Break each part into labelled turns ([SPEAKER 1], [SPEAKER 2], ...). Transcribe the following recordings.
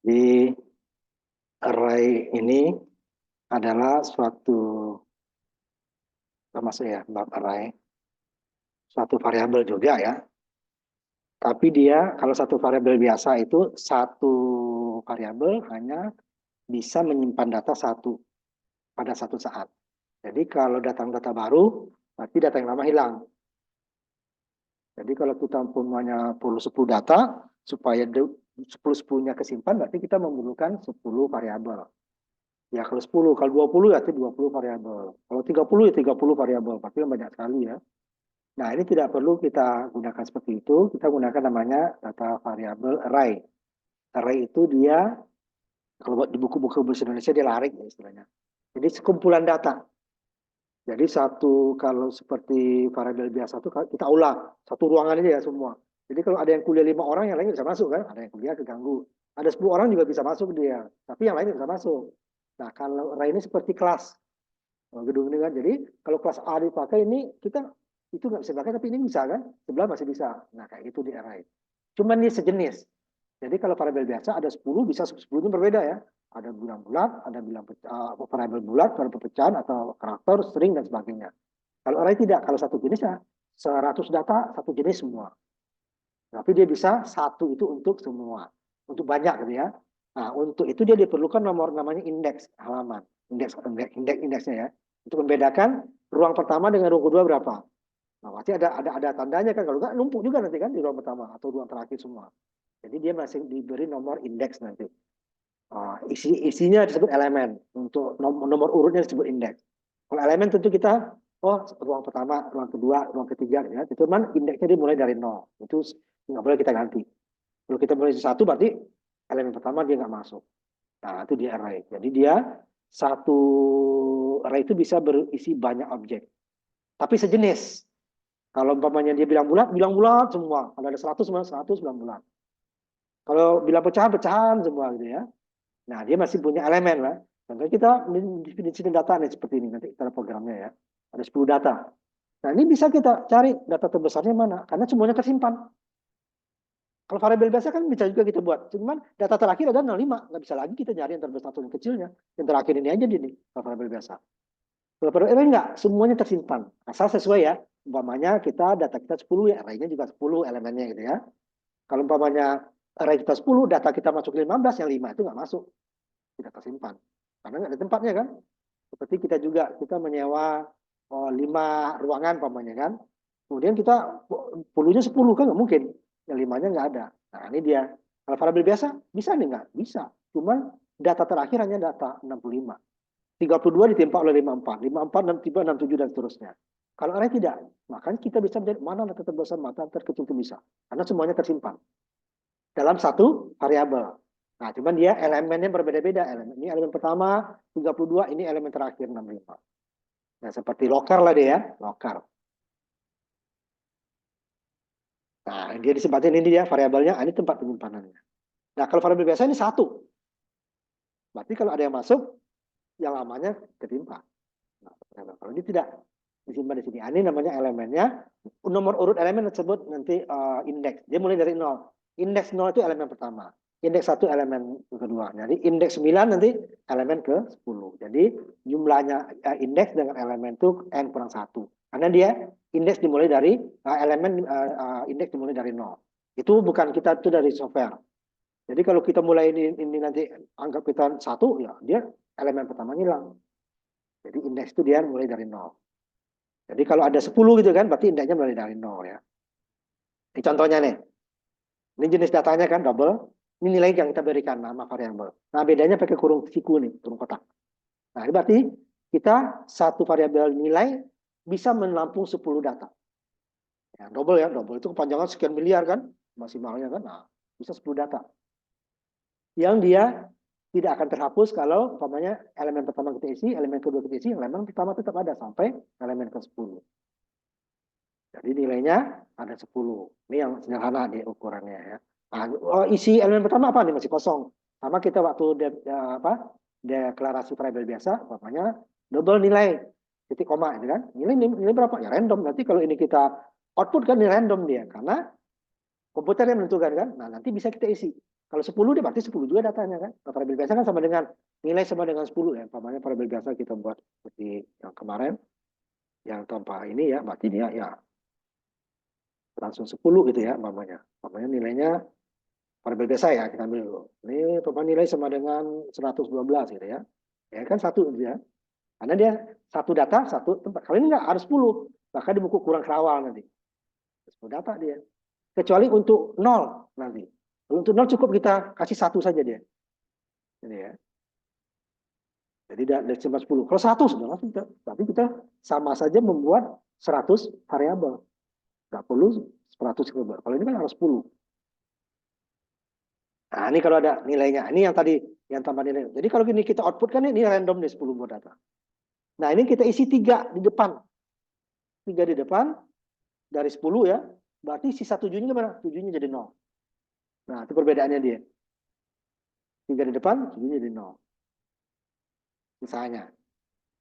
[SPEAKER 1] Di array ini adalah suatu, termasuk ya, bab array, suatu variabel juga ya. Tapi dia kalau satu variabel biasa itu satu variabel hanya bisa menyimpan data satu pada satu saat. Jadi kalau datang data baru, berarti data yang lama hilang. Jadi kalau kita punya perlu 10 data, supaya 10-10-nya kesimpan, berarti kita memerlukan 10 variabel. Ya kalau 10, kalau 20 ya itu 20 variabel. Kalau 30 ya 30 variabel, berarti banyak sekali ya. Nah ini tidak perlu kita gunakan seperti itu, kita gunakan namanya data variabel array. Array itu dia, kalau di buku-buku bahasa Indonesia dia larik ya istilahnya. Jadi sekumpulan data. Jadi satu, kalau seperti variabel biasa itu kita ulang satu ruangan aja ya semua. Jadi kalau ada yang kuliah 5 orang, yang lain bisa masuk kan? Ada yang kuliah keganggu. Ada 10 orang juga bisa masuk dia, tapi yang lain bisa masuk. Nah kalau array ini seperti kelas gedung ini kan. Jadi kalau kelas A dipakai ini kita itu nggak bisa pakai, tapi ini bisa kan? Sebelah masih bisa. Nah kayak itu di array. Cuman ini sejenis. Jadi kalau variabel biasa ada 10, bisa 10 berbeda ya. Ada bilang bulat, ada bilang variabel bulat, variabel pecahan atau karakter, string dan sebagainya. Kalau array tidak, kalau satu jenisnya 100 data satu jenis semua. Tapi dia bisa satu itu untuk semua, untuk banyak gitu ya. Nah, untuk itu dia diperlukan nomor namanya indeks halaman, indeksnya ya, untuk membedakan ruang pertama dengan ruang kedua berapa. Nah, pasti ada tandanya kan, kalau nggak numpuk juga nanti kan di ruang pertama atau ruang terakhir semua. Jadi dia masih diberi nomor indeks nanti. Isinya disebut elemen, untuk nomor urutnya disebut indeks. Kalau elemen tentu kita, oh ruang pertama, ruang kedua, ruang ketiga, ya. Cuman indeksnya dimulai dari nol. Itu nggak boleh kita ganti. Kalau kita mulai dari satu, berarti elemen pertama dia nggak masuk. Nah, itu dia array. Jadi dia satu array itu bisa berisi banyak objek. Tapi sejenis. Kalau umpamanya dia bilang bulat semua. Kalau ada 100, 100 bilang bulat. Kalau bilang pecahan, pecahan semua gitu ya. Nah, dia masih punya elemen lah. Contohnya kita definisi data nih seperti ini nanti cara programnya ya. Ada 10 data. Nah, ini bisa kita cari data terbesarnya mana karena semuanya tersimpan. Kalau variabel biasa kan bisa juga kita buat. Cuman data terakhir ada 05, nggak bisa lagi kita nyari yang terbesar atau yang kecilnya. Yang terakhir ini aja nih kalau variabel biasa. Kalau variabel array enggak, semuanya tersimpan. Asal sesuai ya. Umpamanya kita data kita 10 ya, array-nya juga 10 elemennya gitu ya. Kalau umpamanya array kita 10, data kita masuk 15, yang 5 itu nggak masuk. Tidak tersimpan. Karena nggak ada tempatnya kan. Seperti kita juga, kita menyewa 5 ruangan umpamanya kan. Kemudian kita perlunya 10 kan nggak mungkin. Yang 5-nya nggak ada. Nah ini dia. Kalau variabel biasa, bisa nih nggak? Bisa. Cuman data terakhir hanya data 65. 32 ditimpa oleh 54. 54, 63, 67 dan seterusnya. Kalau array tidak, makanya kita bisa melihat mana data terbesar, mana terkecil itu bisa. Karena semuanya tersimpan dalam satu variabel. Nah, cuman dia elemennya berbeda-beda. Ini elemen pertama 32, ini elemen terakhir 65. Nah, seperti locker lah dia ya, locker. Nah, dia disempatin ini dia variabelnya, ini tempat penyimpanannya. Nah, kalau variabel biasa ini satu. Berarti kalau ada yang masuk, yang lamanya ketimpa. Nah, kalau ini tidak disimpan di sini. Ini namanya elemennya. Nomor urut elemen tersebut nanti indeks. Dia mulai dari 0. Indeks 0 itu elemen pertama. Indeks 1 elemen kedua. Jadi indeks 9 nanti elemen ke-10. Jadi jumlahnya indeks dengan elemen itu n kurang 1. Karena dia indeks dimulai dari elemen indeks dimulai dari 0. Itu bukan kita itu dari software. Jadi kalau kita mulai ini nanti anggap kita 1 ya dia elemen pertama hilang. Jadi indeks itu dia mulai dari 0. Jadi kalau ada 10 gitu kan, berarti indeksnya mulai dari 0 ya. Ini contohnya nih. Ini jenis datanya kan double. Ini nilai yang kita berikan nama variabel. Nah bedanya pakai kurung siku nih, kurung kotak. Nah ini berarti kita satu variabel nilai bisa menampung 10 data. Ya, double itu kepanjangan sekian miliar kan, maksimalnya kan. Nah, bisa 10 data. Yang dia tidak akan terhapus kalau umpamanya elemen pertama kita isi, elemen kedua kita isi, elemen pertama tetap ada sampai elemen ke-10. Jadi nilainya ada 10. Ini yang sederhana di ukurannya ya. Nah, isi elemen pertama apa nih masih kosong. Sama kita waktu deklarasi variabel biasa, namanya double nilai titik koma itu kan. Nilai berapa? Ya random. Nanti kalau ini kita output kan ini random dia karena komputer yang menentukan kan. Nah, nanti bisa kita isi. Kalau 10 dia berarti 10 juga datanya kan. Nah, variabel biasa kan sama dengan nilai sama dengan 10 ya. Umpamanya variabel biasa kita buat seperti yang kemarin, yang tanpa ini ya, berarti dia ya langsung 10 gitu ya umpamanya. Umpamanya nilainya variabel biasa ya, kita ambil dulu. Ini umpamanya nilai sama dengan 112 gitu ya. Ya kan satu gitu ya. Karena dia satu data, satu tempat. Kalau ini enggak, harus 10. Maka di buku kurang kerawal nanti. 10 data dia. Kecuali untuk 0 nanti. Untuk 0 cukup kita kasih satu saja dia. Ini ya. Jadi dari 10. Kalau 100 sudah kita. Tapi kita sama saja membuat 100 variabel. Nggak perlu 100 variabel. Kalau ini kan harus 10. Nah, ini kalau ada nilainya. Ini yang tadi, yang tambah nilai. Jadi kalau ini kita output kan ini random nih 10 buat data. Nah, ini kita isi 3 di depan. 3 di depan, dari 10 ya. Berarti sisa 7-nya gimana? 7-nya jadi 0. Nah, itu perbedaannya dia. 3 di depan, 7-nya jadi 0. Misalnya.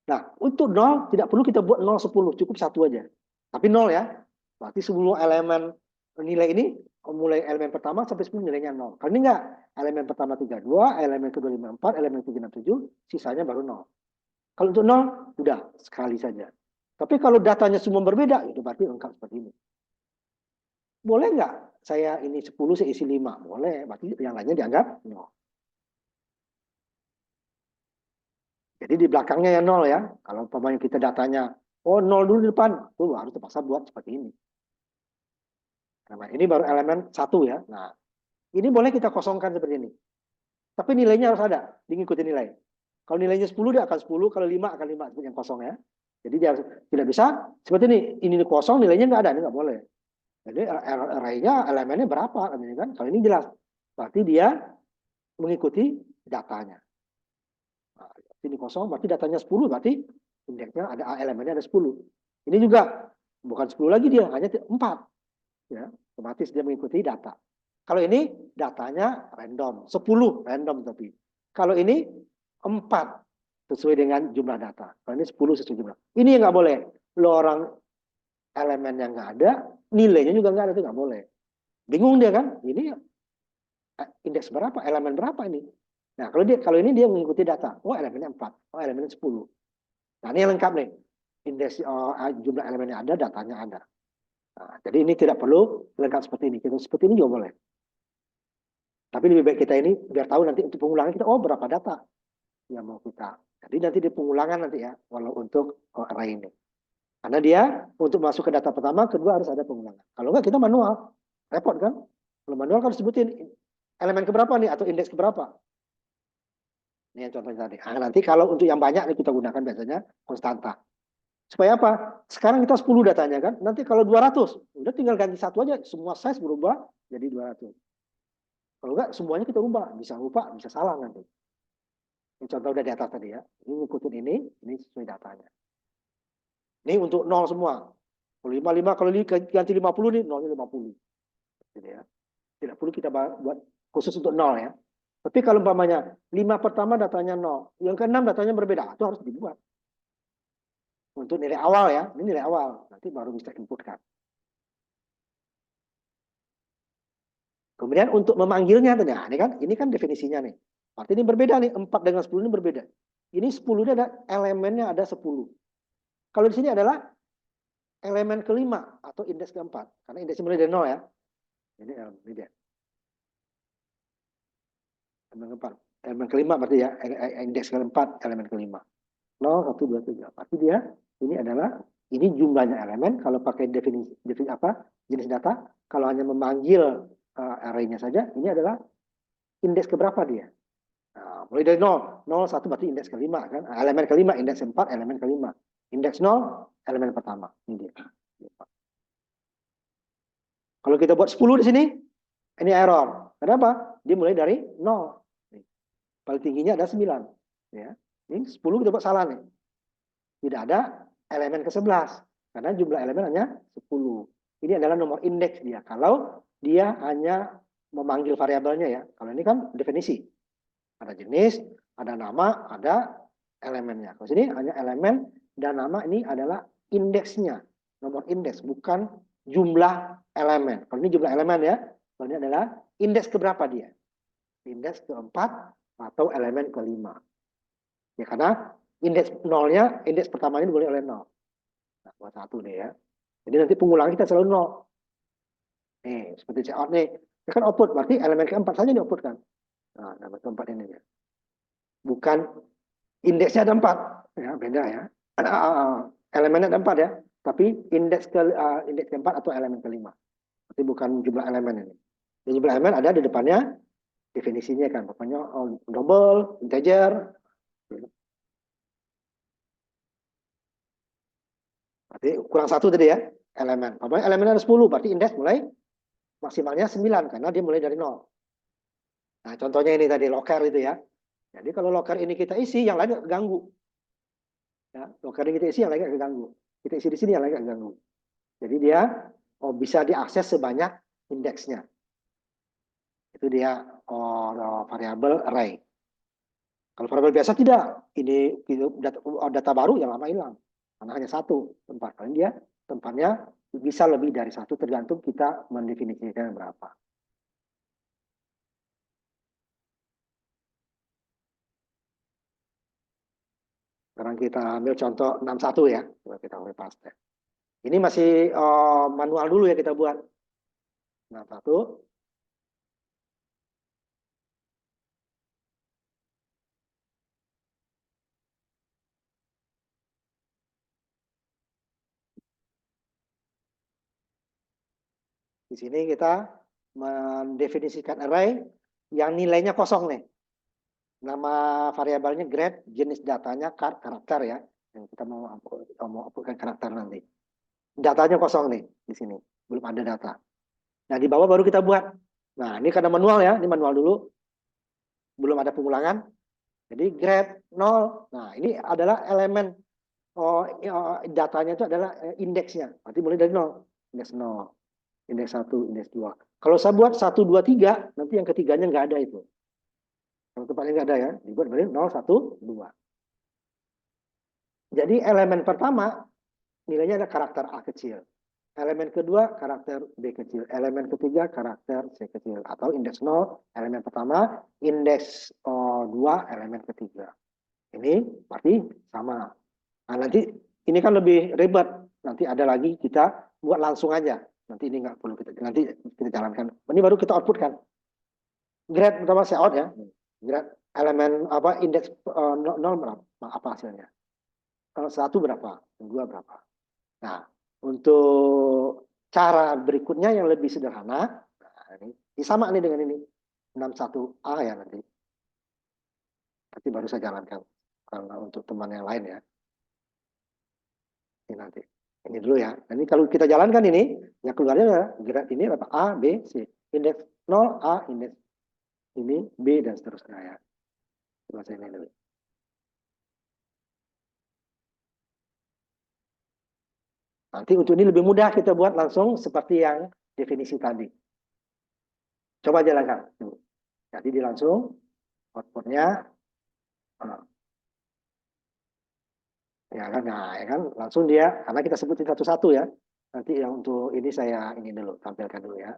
[SPEAKER 1] Nah, untuk 0 tidak perlu kita buat 0, 10. Cukup 1 aja. Tapi 0 ya. Berarti semua elemen nilai ini, mulai elemen pertama sampai 10 nilainya 0. Kalau ini enggak. Elemen pertama 32, elemen kedua 54, elemen ketiga 67, sisanya baru 0. Kalau untuk 0, udah sekali saja. Tapi kalau datanya semua berbeda, itu berarti lengkap seperti ini. Boleh nggak saya ini 10, saya isi 5? Boleh, berarti yang lainnya dianggap 0. Jadi di belakangnya ya 0 ya. Kalau umpamanya kita datanya, oh 0 dulu di depan, tuh harus terpaksa buat seperti ini. Nah, ini baru elemen 1 ya. Nah, ini boleh kita kosongkan seperti ini. Tapi nilainya harus ada, diikuti nilai. Kalau nilainya 10, dia akan 10, kalau 5 akan 5, seperti yang kosong ya. Jadi dia tidak bisa, seperti ini kosong, nilainya nggak ada, ini nggak boleh. Jadi array-nya, elemennya berapa, kan? Kalau ini jelas, berarti dia mengikuti datanya. Nah, ini kosong, berarti datanya 10, berarti indeksnya ada elemennya ada 10. Ini juga bukan 10 lagi dia, hanya 4. Ya, otomatis dia mengikuti data. Kalau ini datanya random, 10 random tapi. Kalau ini 4 sesuai dengan jumlah data. Kalau ini 10 sesuai jumlah. Ini yang nggak boleh. Lo orang elemen yang nggak ada, nilainya juga nggak ada, itu nggak boleh. Bingung dia kan? Ini indeks berapa? Elemen berapa ini? Nah, kalau ini dia mengikuti data. Oh, elemennya 4. Oh, elemennya 10. Nah, ini yang lengkap nih. Indeks jumlah elemen yang ada, datanya ada. Nah, jadi ini tidak perlu lengkap seperti ini. Kita seperti ini juga boleh. Tapi lebih baik kita ini biar tahu nanti untuk pengulangan kita, oh berapa data yang mau kita. Jadi nanti di pengulangan nanti ya, walau untuk array ini. Karena dia untuk masuk ke data pertama, kedua harus ada pengulangan. Kalau enggak kita manual, repot kan? Kalau manual kan sebutin elemen keberapa nih atau indeks keberapa. Ini yang contohnya tadi. Nah, nanti kalau untuk yang banyak kita gunakan biasanya konstanta. Supaya apa? Sekarang kita 10 datanya kan. Nanti kalau 200, udah tinggal ganti satu aja. Semua size berubah jadi 200. Kalau enggak, semuanya kita ubah. Bisa lupa, bisa salah nanti. Ini contoh udah di atas tadi ya. Ini ngikutin ini sesuai datanya. Ini untuk 0 semua. Kalau 55, kalau ini ganti 50 nih, 0-nya 50. Gitu ya. Tidak perlu kita buat khusus untuk 0 ya. Tapi kalau umpamanya 5 pertama datanya 0, yang ke-6 datanya berbeda, itu harus dibuat. Untuk nilai awal ya, ini nilai awal, nanti baru bisa inputkan. Kemudian untuk memanggilnya, nah ini kan definisinya nih. Artinya ini berbeda nih, 4 dengan 10 ini berbeda. Ini 10 ini ada elemennya ada 10. Kalau di sini adalah elemen kelima atau indeks keempat. Karena indeksnya mulai dari 0 ya. Ini dia. Elemen keempat. Elemen kelima berarti ya, indeks keempat, elemen kelima. 0, 1, 2, 3. Berarti dia, ini jumlahnya elemen, kalau pakai definisi apa, jenis data, kalau hanya memanggil array-nya saja, ini adalah indeks keberapa dia. Nah, mulai dari 0, 0, 1 berarti indeks kelima kan. Elemen kelima, indeks 4, elemen kelima. Indeks 0, elemen pertama. Ini dia. Kalau kita buat 10 di sini, ini error. Kenapa? Dia mulai dari 0. Paling tingginya ada 9. Ya. Ini 10 kita buat salah nih. Tidak ada elemen ke-11. Karena jumlah elemen hanya 10. Ini adalah nomor indeks dia. Kalau dia hanya memanggil variabelnya ya. Kalau ini kan definisi. Ada jenis, ada nama, ada elemennya. Kalau sini hanya elemen dan nama, ini adalah indeksnya. Nomor indeks, bukan jumlah elemen. Kalau ini jumlah elemen ya. Kalau ini adalah indeks keberapa dia. indeks keempat atau elemen kelima. Ya, karena indeks nolnya, indeks pertama ini boleh oleh nol. Nah, buat satu nih ya. Jadi nanti pengulangan kita selalu nol. Nih, seperti checkout nih. Ya kan output, berarti elemen keempat saja di output kan. Nah, elemen keempat ini ya. Bukan indeksnya ada 4. Ya, beda ya. Elemennya ada 4 ya. Tapi indeks keempat atau elemen kelima. Berarti bukan jumlah elemen ini. Jumlah elemen ada di depannya definisinya kan. Pokoknya double, integer. Berarti kurang satu tadi ya. Elemen. Pokoknya elemennya ada 10. Berarti indeks mulai maksimalnya 9. Karena dia mulai dari 0. Nah, contohnya ini tadi locker itu ya. Jadi kalau locker ini kita isi, yang lain nggak keganggu. Ya, locker ini kita isi, yang lain nggak keganggu. Kita isi di sini, yang lain nggak keganggu. Jadi dia bisa diakses sebanyak indeksnya. Itu dia variabel array. Kalau variabel biasa tidak. Ini data baru yang lama hilang. Karena hanya satu tempat. Paling dia tempatnya bisa lebih dari satu tergantung kita mendefinisikan berapa. Sekarang kita ambil contoh 61 ya. Coba kita copy paste. Ini masih manual dulu ya kita buat. 61. Di sini kita mendefinisikan array yang nilainya kosong nih. Nama variabelnya grade, jenis datanya karakter ya. Yang kita mau uploadkan karakter nanti. Datanya kosong nih di sini, belum ada data. Nah, di bawah baru kita buat. Nah, ini karena manual ya, ini manual dulu. Belum ada pengulangan. Jadi grade 0. Nah, ini adalah elemen datanya itu adalah indeksnya. Berarti mulai dari 0. Indeks 0, indeks 1, indeks 2. Kalau saya buat 1, 2, 3, nanti yang ketiganya nggak ada itu. Kalau tempatnya nggak ada ya, dibuat dari 0, 1, 2. Jadi elemen pertama nilainya ada karakter A kecil. Elemen kedua karakter B kecil. Elemen ketiga karakter C kecil. Atau indeks 0, elemen pertama, indeks 2, elemen ketiga. Ini berarti sama. Nah, nanti ini kan lebih ribet. Nanti ada lagi kita buat langsung aja. Nanti ini nggak perlu nanti kita jalankan. Ini baru kita output kan. Grade pertama saya out ya. Grade elemen apa indeks 0 berapa? Apa hasilnya? Kalau 1 berapa? 2 berapa? Nah, untuk cara berikutnya yang lebih sederhana, nah ini sama nih dengan ini. 61A ya nanti. Nanti baru saya jalankan. Karena untuk teman yang lain ya. Ini nanti. Ini dulu ya. Ini kalau kita jalankan ini, yang keluarnya adalah grade ini apa? A, B, C. Indeks 0, A, indeks ini, B, dan seterusnya ya. Coba saya ini dulu. Nanti untuk ini lebih mudah kita buat langsung seperti yang definisi tadi. Coba jalankan. Jadi di langsung outputnya ya kan, nah ya kan langsung dia karena kita sebutin satu-satu ya. Nanti yang untuk ini saya ini dulu tampilkan dulu ya.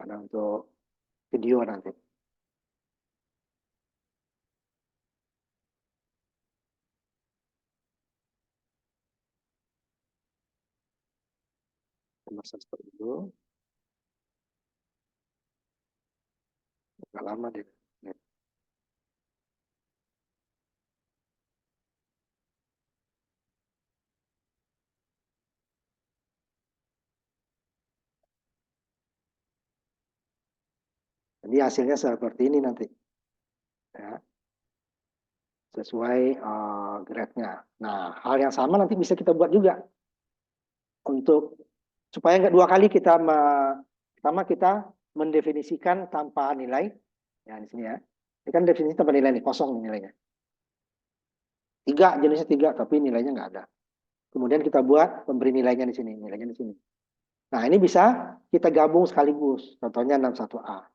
[SPEAKER 1] Karena untuk video nanti. Kemasan seperti itu. Agak lama deh. Jadi hasilnya seperti ini nanti. Ya, sesuai grade-nya. Nah, hal yang sama nanti bisa kita buat juga. Untuk supaya nggak dua kali kita pertama kita mendefinisikan tanpa nilai. Ya, di sini ya. Ini kan definisi tanpa nilai nih, kosong nilainya. 3, jenisnya 3, tapi nilainya nggak ada. Kemudian kita buat pemberi nilainya di sini, nilainya di sini. Nah, ini bisa kita gabung sekaligus. Contohnya 61A.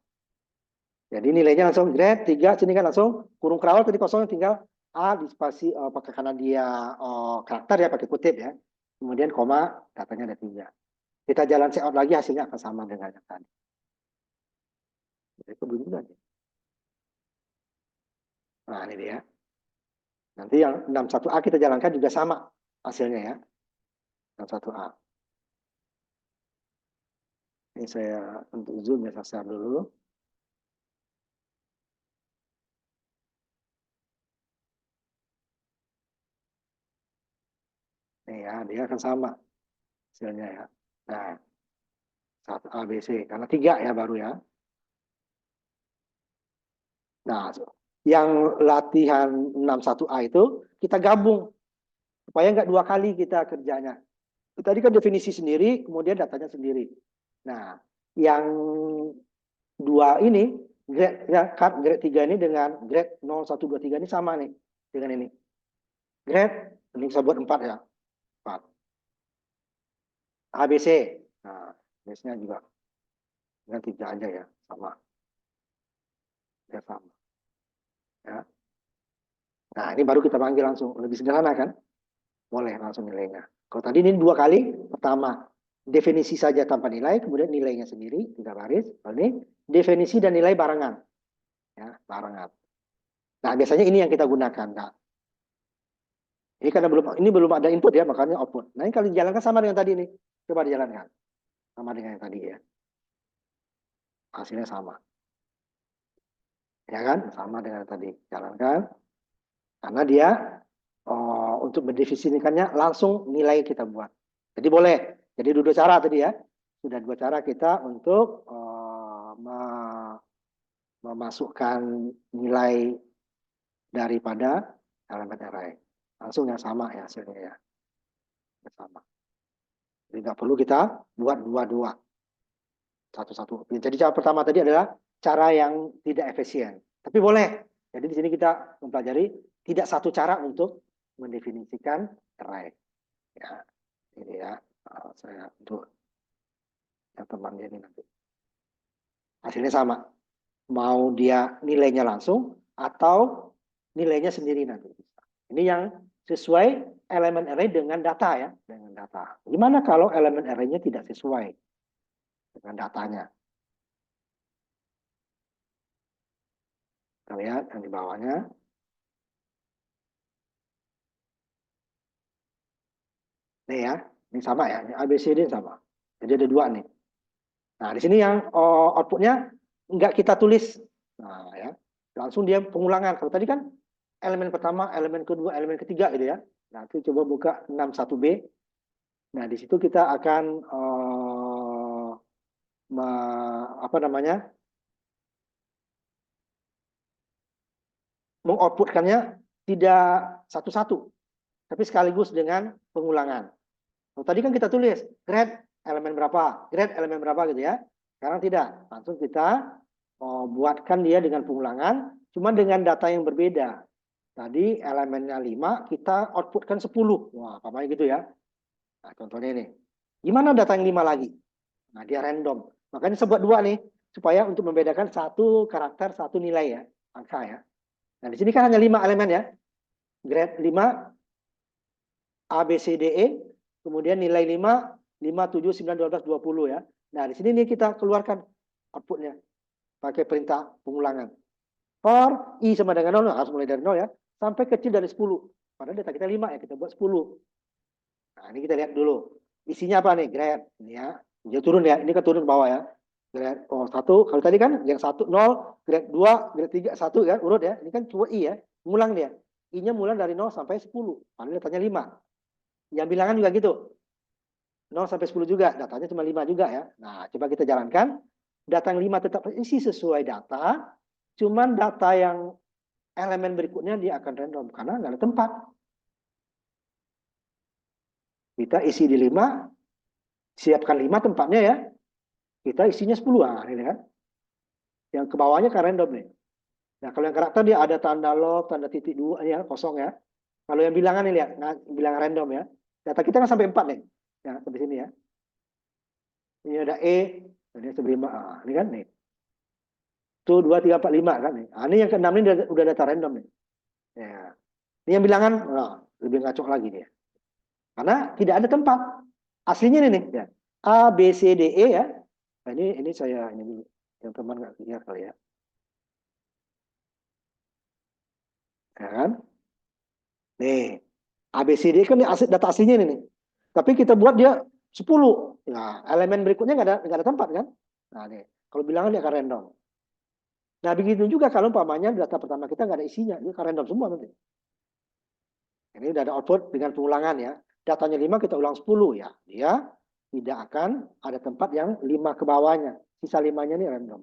[SPEAKER 1] Jadi nilainya langsung grade 3, sini kan langsung kurung kerawal tadi kosong, tinggal A di spasi pakai karena dia karakter ya pakai kutip ya. Kemudian koma datanya ada 3. Kita jalan checkout lagi hasilnya akan sama dengan yang tadi. Jadi itu bunyi aja. Nah, ini dia. Nanti yang 61A kita jalankan juga sama hasilnya ya. 61A. Ini saya untuk zoom ya, saya share dulu. Nih ya, dia akan sama hasilnya ya. Nah, 1 A, B, C. Karena 3 ya baru ya. Nah, yang latihan 61A itu kita gabung. Supaya nggak 2 kali kita kerjanya. Tadi kan definisi sendiri, kemudian datanya sendiri. Nah, yang 2 ini, grade, ya, grade 3 ini dengan grade 0123 ini sama nih. Dengan ini. Grade, ini saya buat 4 ya. 4. ABC. Nah, biasanya juga dengan 3 aja ya. Sama. Ya, sama. Ya. Nah, ini baru kita panggil langsung. Lebih sederhana kan? Boleh langsung nilainya. Kalau tadi ini 2 kali, pertama definisi saja tanpa nilai, kemudian nilainya sendiri, 3 baris. Kalau ini definisi dan nilai barengan. Ya, barengan. Nah, biasanya ini yang kita gunakan. Nah, ini karena belum ada input ya, makanya output. Nah, ini kalau dijalankan sama dengan tadi nih. Coba dijalankan. Sama dengan yang tadi ya. Hasilnya sama. Ya kan? Sama dengan yang tadi. Jalankan. Karena dia untuk mendefinisikannya langsung nilai kita buat. Jadi boleh. Jadi dua cara tadi ya. Sudah 2 cara kita untuk memasukkan nilai daripada elemen array. Langsung yang sama ya hasilnya ya. Sama. Jadi nggak perlu kita buat dua-dua. Satu-satu. Jadi cara pertama tadi adalah cara yang tidak efisien. Tapi boleh. Jadi di sini kita mempelajari tidak satu cara untuk mendefinisikan array. Ya, ini ya. Saya untuk yang teman ini nanti. Hasilnya sama. Mau dia nilainya langsung atau nilainya sendiri nanti. Ini yang sesuai elemen array dengan data ya, dengan data. Gimana kalau elemen array-nya tidak sesuai dengan datanya? Kita lihat yang di bawahnya. Nih ya, ini sama ya, ini ABCD sama. Jadi ada 2 nih. Nah, di sini yang outputnya nggak kita tulis. Nah, ya. Langsung dia pengulangan. Kalau tadi kan elemen pertama, elemen kedua, elemen ketiga gitu ya. Nanti coba buka 61B. Nah, di situ kita akan apa namanya? Mengoutputkannya tidak satu-satu, tapi sekaligus dengan pengulangan. Nah, tadi kan kita tulis grade elemen berapa, grade elemen berapa gitu ya. Sekarang tidak, langsung kita buatkan dia dengan pengulangan, cuma dengan data yang berbeda. Tadi elemennya 5, kita outputkan 10. Wah, apa gitu ya. Nah, contohnya ini. Gimana data yang 5 lagi? Nah, dia random. Makanya saya buat 2 nih, supaya untuk membedakan satu karakter, satu nilai ya, angka ya. Nah, di sini kan hanya 5 elemen ya. Grade 5, A, B, C, D, E. Kemudian nilai 5, 5, 7, 9, 12, 20 ya. Nah, di sini nih kita keluarkan outputnya. Pakai perintah pengulangan. For I sama dengan 0, harus mulai dari 0 ya. Sampai kecil dari 10. Padahal data kita 5 ya, kita buat 10. Nah, ini kita lihat dulu. Isinya apa nih? Grade. Ini ya. Dia turun ya. Ini kan turun ke bawah ya. Grade 1. Kalau tadi kan yang 1, 0. Grade 2, grade 3, 1 kan. Urut ya. Ini kan cuma I ya. Ngulang dia. I-nya mulai dari 0 sampai 10. Padahal datanya 5. Yang bilangan juga gitu. 0 sampai 10 juga. Datanya cuma 5 juga ya. Nah, coba kita jalankan. Data yang 5 tetap isi sesuai data. Cuman data yang elemen berikutnya dia akan random. Karena nggak ada tempat. Kita isi di 5, siapkan 5 tempatnya ya. Kita isinya 10. Nah, ini kan. Yang ke bawahnya kan random nih. Nah, kalau yang karakter dia ada tanda log, tanda titik 2 ya, kosong ya. Kalau yang bilangan nih lihat, nah, bilangan random ya. Data kita kan sampai 4 nih. Ya, sampai sini ya. Ini ada E, ini sampai 5. Ah, ini kan nih. Tuh 2, 3, 4, 5 kan nih. Nah, ini yang ke-6 ini udah data random nih. Ya. Ini yang bilangan, nah, lebih ngacok lagi dia. Karena tidak ada tempat. Aslinya ini nih, ya. A, B, C, D, E ya. Nah, ini saya ini dulu. Yang teman nggak lihat kali ya. Ya kan? Nih, ABCD kan data aslinya ini nih. Tapi kita buat dia 10. Nah, elemen berikutnya nggak ada tempat kan? Nah, nih, kalau bilangan dia akan random. Nah, begitu juga kalau umpamanya data pertama kita nggak ada isinya, dia akan random semua nanti. Ini udah ada output dengan pengulangan ya. Datanya 5 kita ulang 10 ya. Dia tidak akan ada tempat yang 5 ke bawahnya. Sisa 5-nya ini random.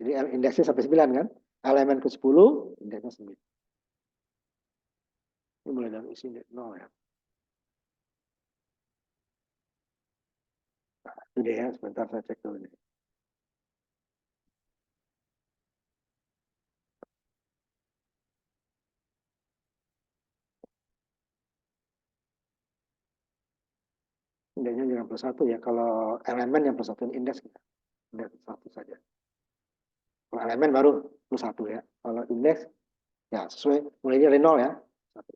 [SPEAKER 1] Jadi indeksnya sampai 9 kan. Elemen ke 10, indeksnya 9. Ini mulai dari isi 0 ya. Nah, itu deh ya. Sebentar saya cek dulu nih. Indeksnya jangan plus 1 ya. Kalau elemen yang plus 1 indeks kita. Indeks 1 saja. Kalau elemen baru plus 1 ya. Kalau indeks ya sesuai mulainya dari 0 ya. 1.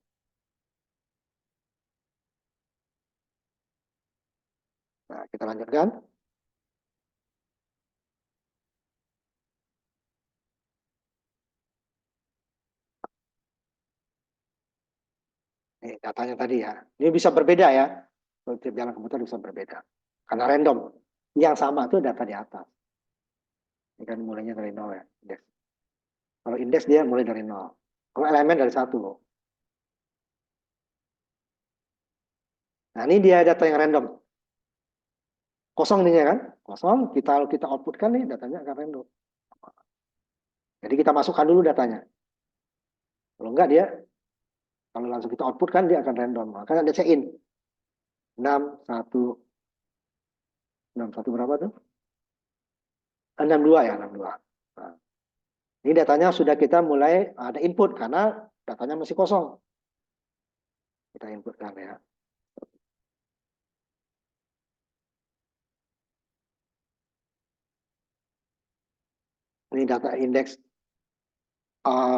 [SPEAKER 1] Nah, kita lanjutkan. Nih, datanya tadi ya. Ini bisa berbeda ya. Kalau tiap jalan komputer bisa berbeda. Karena random. Yang sama itu data di atas. Ini kan mulainya dari 0 ya. Indeks. Kalau indeks dia mulai dari 0. Kalau elemen dari 1 loh. Nah, ini dia data yang random. Kosong nih ya kan? Kosong, kita outputkan nih datanya akan random. Jadi kita masukkan dulu datanya. Kalau enggak dia, kalau langsung kita outputkan dia akan random. Makanya ada check-in. 61, 61 berapa tuh? 62 ya, 62. Nah, ini datanya sudah kita mulai ada input karena datanya masih kosong. Kita inputkan ya. Ini data indeks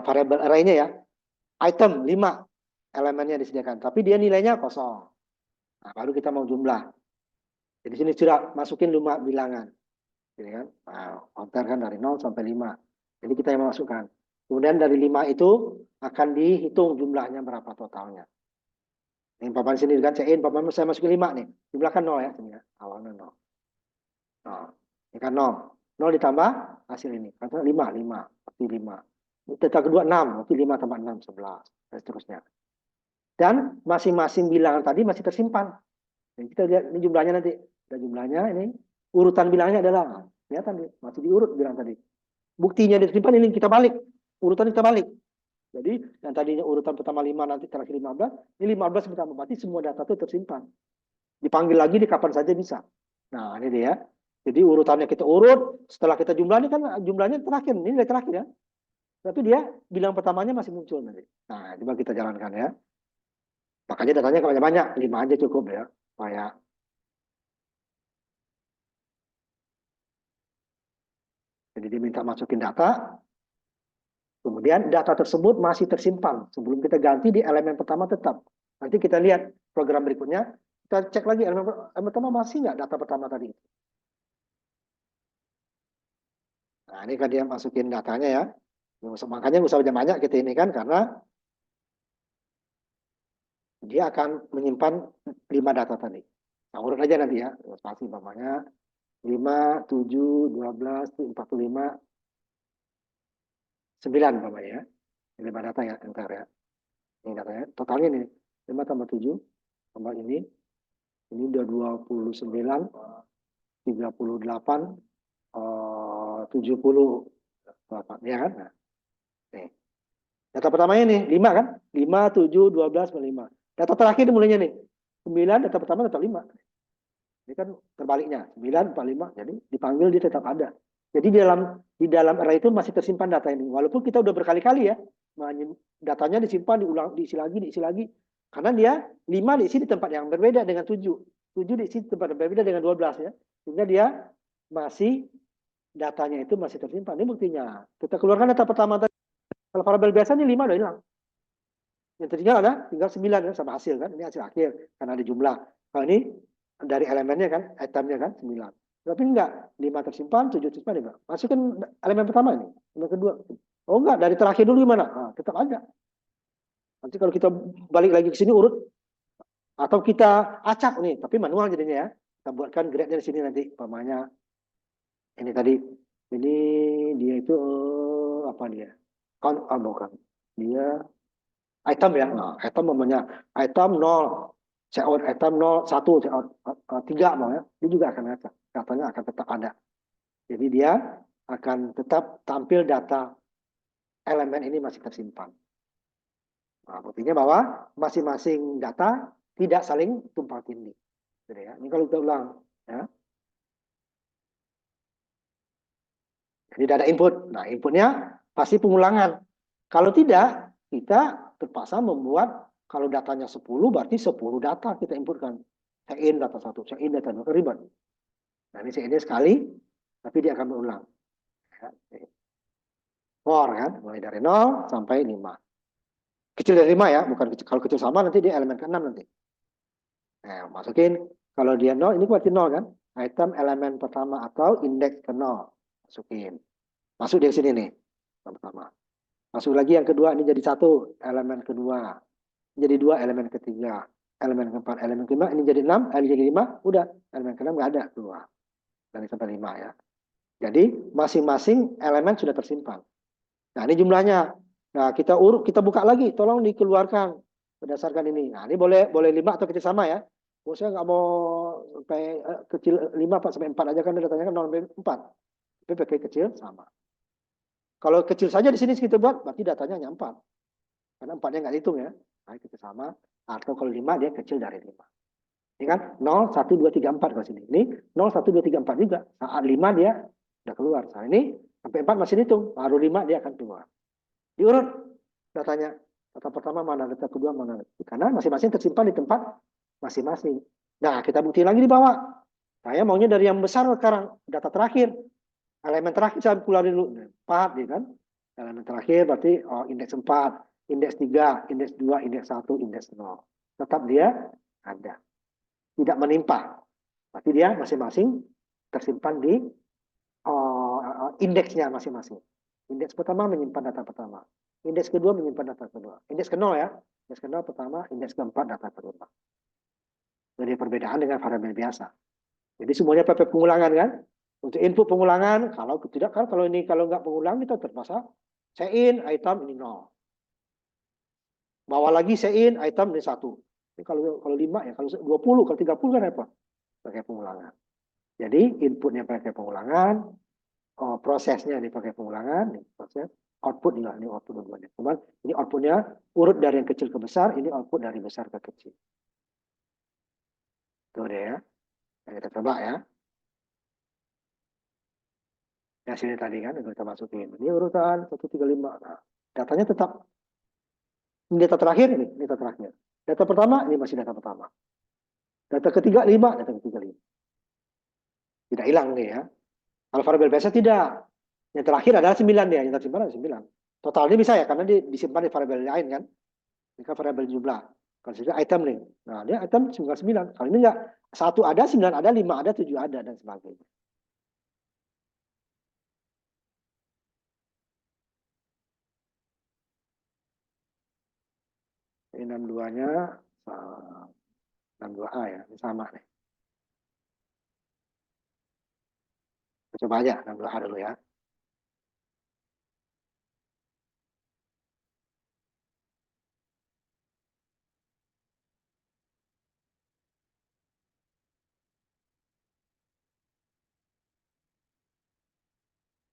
[SPEAKER 1] variable array-nya ya. Item 5 elemennya disediakan, tapi dia nilainya kosong. Nah, baru kita mau jumlah. Jadi sini sudah masukin 5 bilangan. Jadi kan, nah, counter kan dari 0 sampai 5. Jadi kita yang masukkan. Kemudian dari 5 itu akan dihitung jumlahnya berapa totalnya. Ini papan sini kan cekin, papan saya masukin 5 nih. Jumlah kan 0 ya, sini ya. Awalnya 0. Nah, ini kan 0. 0 ditambah hasil ini. Kata 5, 5. Berarti 5. Data kedua 6. Berarti 5 tambah 6, 11. Dan seterusnya. Dan masing-masing bilangan tadi masih tersimpan. Jadi kita lihat ini jumlahnya nanti. Dan jumlahnya ini urutan bilangnya adalah kelihatan masih diurut bilang tadi. Buktinya disimpan ini kita balik. Urutan kita balik. Jadi yang tadinya urutan pertama 5 nanti terakhir 15, ini 15 pertama berarti semua data itu tersimpan. Dipanggil lagi di kapan saja bisa. Nah, ini dia. Jadi urutannya kita urut, setelah kita jumlah ini kan jumlahnya terakhir, ini dari terakhir ya. Tapi dia bilang pertamanya masih muncul nanti. Nah, coba kita jalankan ya. Makanya datanya kalau banyak, 5 aja cukup ya. Supaya jadi dia minta masukin data, kemudian data tersebut masih tersimpan sebelum kita ganti di elemen pertama tetap. Nanti kita lihat program berikutnya, kita cek lagi elemen pertama masih nggak data pertama tadi. Nah, ini kan dia masukin datanya ya. Makanya nggak usah banyak kita ini kan, karena dia akan menyimpan 5 data tadi. Nah, urut aja nanti ya, spasi umpamanya 5, 7, 12, 45, 9 umpamanya ya. 5 data ya, enter ya. Ini datanya, totalnya nih, 5 tambah 7, tambah ini udah 29, 38, 78, ya kan? Nah, nih. Data pertamanya nih, 5 kan? 5, 7, 12, 5. Data terakhir mulainya nih, 9, data pertama tetap 5. Ini kan terbaliknya, 9, 45, jadi dipanggil dia tetap ada. Jadi di dalam array itu masih tersimpan data ini. Walaupun kita udah berkali-kali ya, datanya disimpan, diisi lagi. Karena dia 5 diisi di tempat yang berbeda dengan 7. 7 diisi di tempat yang berbeda dengan 12 ya. Sehingga dia masih, datanya itu masih tersimpan. Ini buktinya. Kita keluarkan data pertama tadi. Kalau variabel biasa ini 5 udah hilang. Yang tertinggal ada tinggal 9 kan sama hasil kan. Ini hasil akhir karena ada jumlah. Kalau ini dari elemennya kan, itemnya kan 9. Tapi enggak, 5 tersimpan, 7 tersimpan enggak. Masukkan elemen pertama ini, elemen kedua. Oh enggak, dari terakhir dulu gimana? Nah, tetap ada. Nanti kalau kita balik lagi ke sini urut, atau kita acak nih, tapi manual jadinya ya. Kita buatkan grade dari sini nanti, umpamanya ini tadi, ini dia itu apa dia? Kan, bukan. Dia item ya, nah, item namanya item 0, checkout item 0, 1, checkout 3 mau ya, dia juga akan ada, datanya akan tetap ada. Jadi dia akan tetap tampil data elemen ini masih tersimpan. Nah, buktinya bahwa masing-masing data tidak saling tumpang tindih. Gitu ya. Ini kalau kita ulang, ya. Jadi tidak ada input. Nah, inputnya pasti pengulangan. Kalau tidak, kita terpaksa membuat, kalau datanya 10, berarti 10 data kita inputkan. Check in data 1, check in data 2, ribet. Nah, ini check in sekali, tapi dia akan berulang. Ya. For kan, mulai dari 0 sampai 5. Kecil dari 5 ya, bukan kecil. Kalau kecil sama nanti dia elemen ke-6 nanti. Nah, masukin, kalau dia 0, ini berarti 0 kan. Item elemen pertama atau indeks ke 0. Masukin. Masuk dari sini nih, yang pertama. Masuk lagi yang kedua, ini jadi 1, elemen kedua. Jadi 2, elemen ketiga. Elemen keempat, elemen kelima, ini jadi 6, ini jadi 5, udah. Elemen ke-6 nggak ada, 2. Dari sampai 5 ya. Jadi masing-masing elemen sudah tersimpan. Nah, ini jumlahnya. Nah, kita urut, kita buka lagi, tolong dikeluarkan berdasarkan ini. Nah, ini boleh boleh 5 atau kecil sama ya. Oh, saya nggak mau sampai kecil 5 sampai 4 aja kan datanya kan 0 sampai 4. Tapi pakai kecil sama. Kalau kecil saja di sini kita buat, berarti datanya hanya 4. Karena 4-nya nggak dihitung ya. Nah, kecil sama. Atau kalau 5, dia kecil dari 5. Ini kan 0, 1, 2, 3, 4 kalau sini. Ini 0, 1, 2, 3, 4 juga. Saat 5 dia udah keluar. Nah, ini sampai 4 masih dihitung. Baru 5 dia akan keluar. Diurut datanya. Data pertama mana, data kedua mana. Karena masing-masing tersimpan di tempat masing-masing. Nah, kita bukti lagi di bawah. Saya maunya dari yang besar sekarang. Data terakhir. Elemen terakhir saya keluarin dulu. 4, ya kan. Elemen terakhir berarti indeks 4, indeks 3, indeks 2, indeks 1, indeks 0. Tetap dia ada. Tidak menimpa. Berarti dia masing-masing tersimpan di indeksnya masing-masing. Indeks pertama menyimpan data pertama. Indeks kedua menyimpan data kedua. Indeks ke-0 ya. Indeks ke-0 pertama, indeks keempat data kedua. Jadi perbedaan dengan variabel biasa. Jadi semuanya PP pengulangan kan. Untuk input pengulangan, kalau tidak kan kalau ini kalau nggak pengulang kita terpaksa check in item ini 0. Bawa lagi check in item ini 1. Ini kalau 5 ya, kalau 20, kalau 30 kan apa? Pakai pengulangan. Jadi inputnya pakai pengulangan, prosesnya dipakai pengulangan, proses output juga ini output dua-duanya. Cuman ini outputnya urut dari yang kecil ke besar, ini output dari besar ke kecil. Tuh deh ya. Yang kita coba ya. Yang sini tadi kan kita masukin. Ini urutan 135. Nah, datanya tetap ini data terakhir ini data terakhir. Data pertama ini masih data pertama. Data ketiga 5, data ketiga 5. Tidak hilang nih ya. Kalau variabel biasa tidak. Yang terakhir adalah 9 dia, yang tersimpan adalah 9. Totalnya bisa ya karena disimpan di variabel lain kan. Ini kan variabel jumlah. Kalau sudah item nih. Nah, dia item 99. Kalau ini enggak, 1 ada, 9 ada, 5 ada, 7 ada, dan sebagainya. Ini 62-nya, 62A ya, ini sama nih. Kita coba aja 62A dulu ya.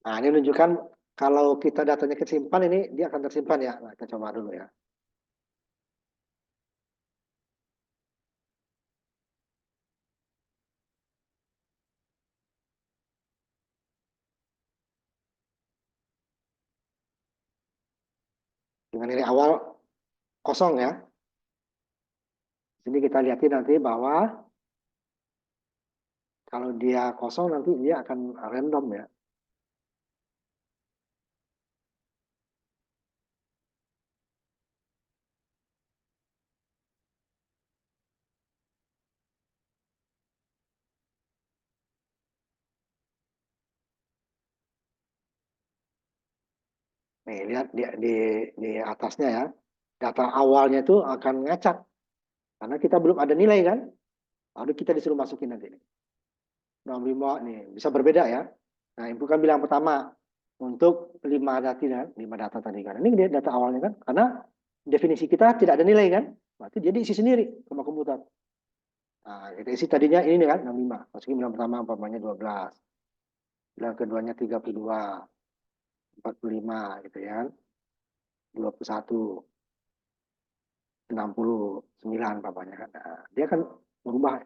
[SPEAKER 1] Nah, ini menunjukkan kalau kita datanya kesimpan ini, dia akan tersimpan ya. Nah, kita coba dulu ya. Dengan ini awal kosong ya. Sini kita lihatin nanti bahwa kalau dia kosong nanti dia akan random ya. Nih, lihat di atasnya ya. Data awalnya itu akan ngacak. Karena kita belum ada nilai kan. Lalu kita disuruh masukin nanti. 65 nih, bisa berbeda ya. Nah, input kan bilang pertama untuk 5 data, 5 data tadi kan. Ini dia data awalnya kan. Karena definisi kita tidak ada nilai kan. Berarti dia diisi sendiri sama komputer. Nah, kita isi tadinya ini kan 65. Masukin bilang pertama umpamanya 12. Bilang keduanya 32, 45 gitu ya. 21, 69 umpamanya kan. Nah, dia kan berubah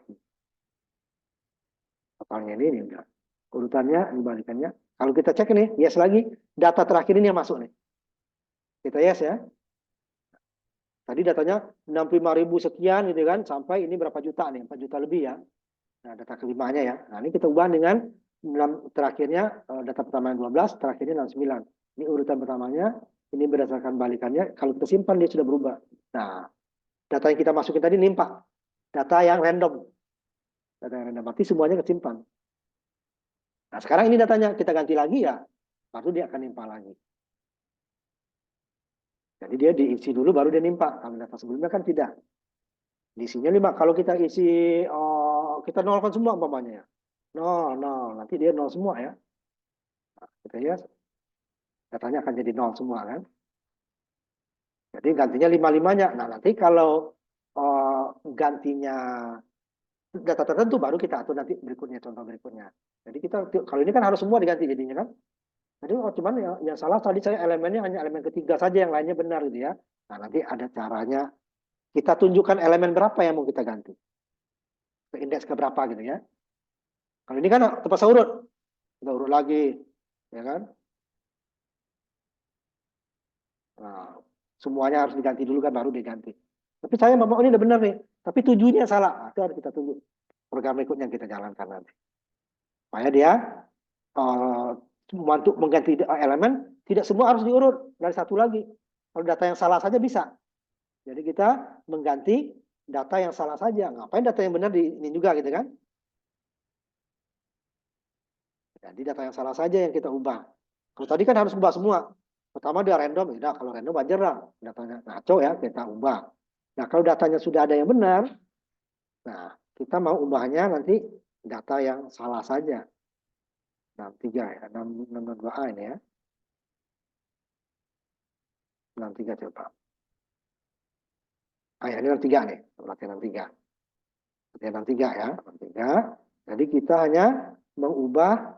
[SPEAKER 1] totalnya ini enggak. Urutannya dibalikannya. Kalau kita cek nih, yes lagi, data terakhir ini yang masuk nih. Kita yes ya. Tadi datanya 65.000 sekian gitu kan, sampai ini berapa juta nih, 4 juta lebih ya. Nah, data kelimanya ya. Nah, ini kita ubah dengan terakhirnya, data pertama yang 12, terakhirnya 69. Ini urutan pertamanya, ini berdasarkan balikannya. Kalau kita simpan, dia sudah berubah. Nah, data yang kita masukin tadi nimpa. Data yang random. Data yang random, berarti semuanya kesimpan. Nah, sekarang ini datanya, kita ganti lagi ya, baru dia akan nimpa lagi. Jadi dia diisi dulu, baru dia nimpa. Kalau data sebelumnya kan tidak. Diisinya 5. Kalau kita isi, kita nolkan semua umpamanya ya. Nol, nol. Nanti dia nol semua ya. Nah, kita lihat, datanya akan jadi nol semua kan. Jadi gantinya 5-5-nya. Nah, nanti kalau gantinya data tertentu baru kita atur nanti berikutnya, contoh berikutnya. Jadi kita, kalau ini kan harus semua diganti jadinya kan. Jadi cuman yang salah tadi saya elemennya hanya elemen ketiga saja, yang lainnya benar gitu ya. Nah, nanti ada caranya. Kita tunjukkan elemen berapa yang mau kita ganti. Ke indeks ke berapa gitu ya. Kalau ini kan terpaksa urut. Kita urut lagi. Ya kan. Nah, semuanya harus diganti dulu kan, baru diganti. Tapi saya mau ini udah benar nih. Tapi tujuannya salah. Nah, itu harus kita tunggu. Program berikutnya yang kita jalankan nanti. Supaya dia uh, untuk mengganti elemen, tidak semua harus diurut dari satu lagi. Kalau data yang salah saja bisa. Jadi kita mengganti data yang salah saja. Ngapain data yang benar di ini juga gitu kan? Jadi data yang salah saja yang kita ubah. Kalau tadi kan harus ubah semua. Pertama dia random, ya kalau random wajar lah. Datanya ngaco ya, kita ubah. Nah, kalau datanya sudah ada yang benar, nah kita mau ubahnya nanti data yang salah saja. 63 ya, 662A ini ya. 63 coba. Ah ya, ini 63 nih, latihan 63. Latihan 63 ya, 63. Jadi kita hanya mengubah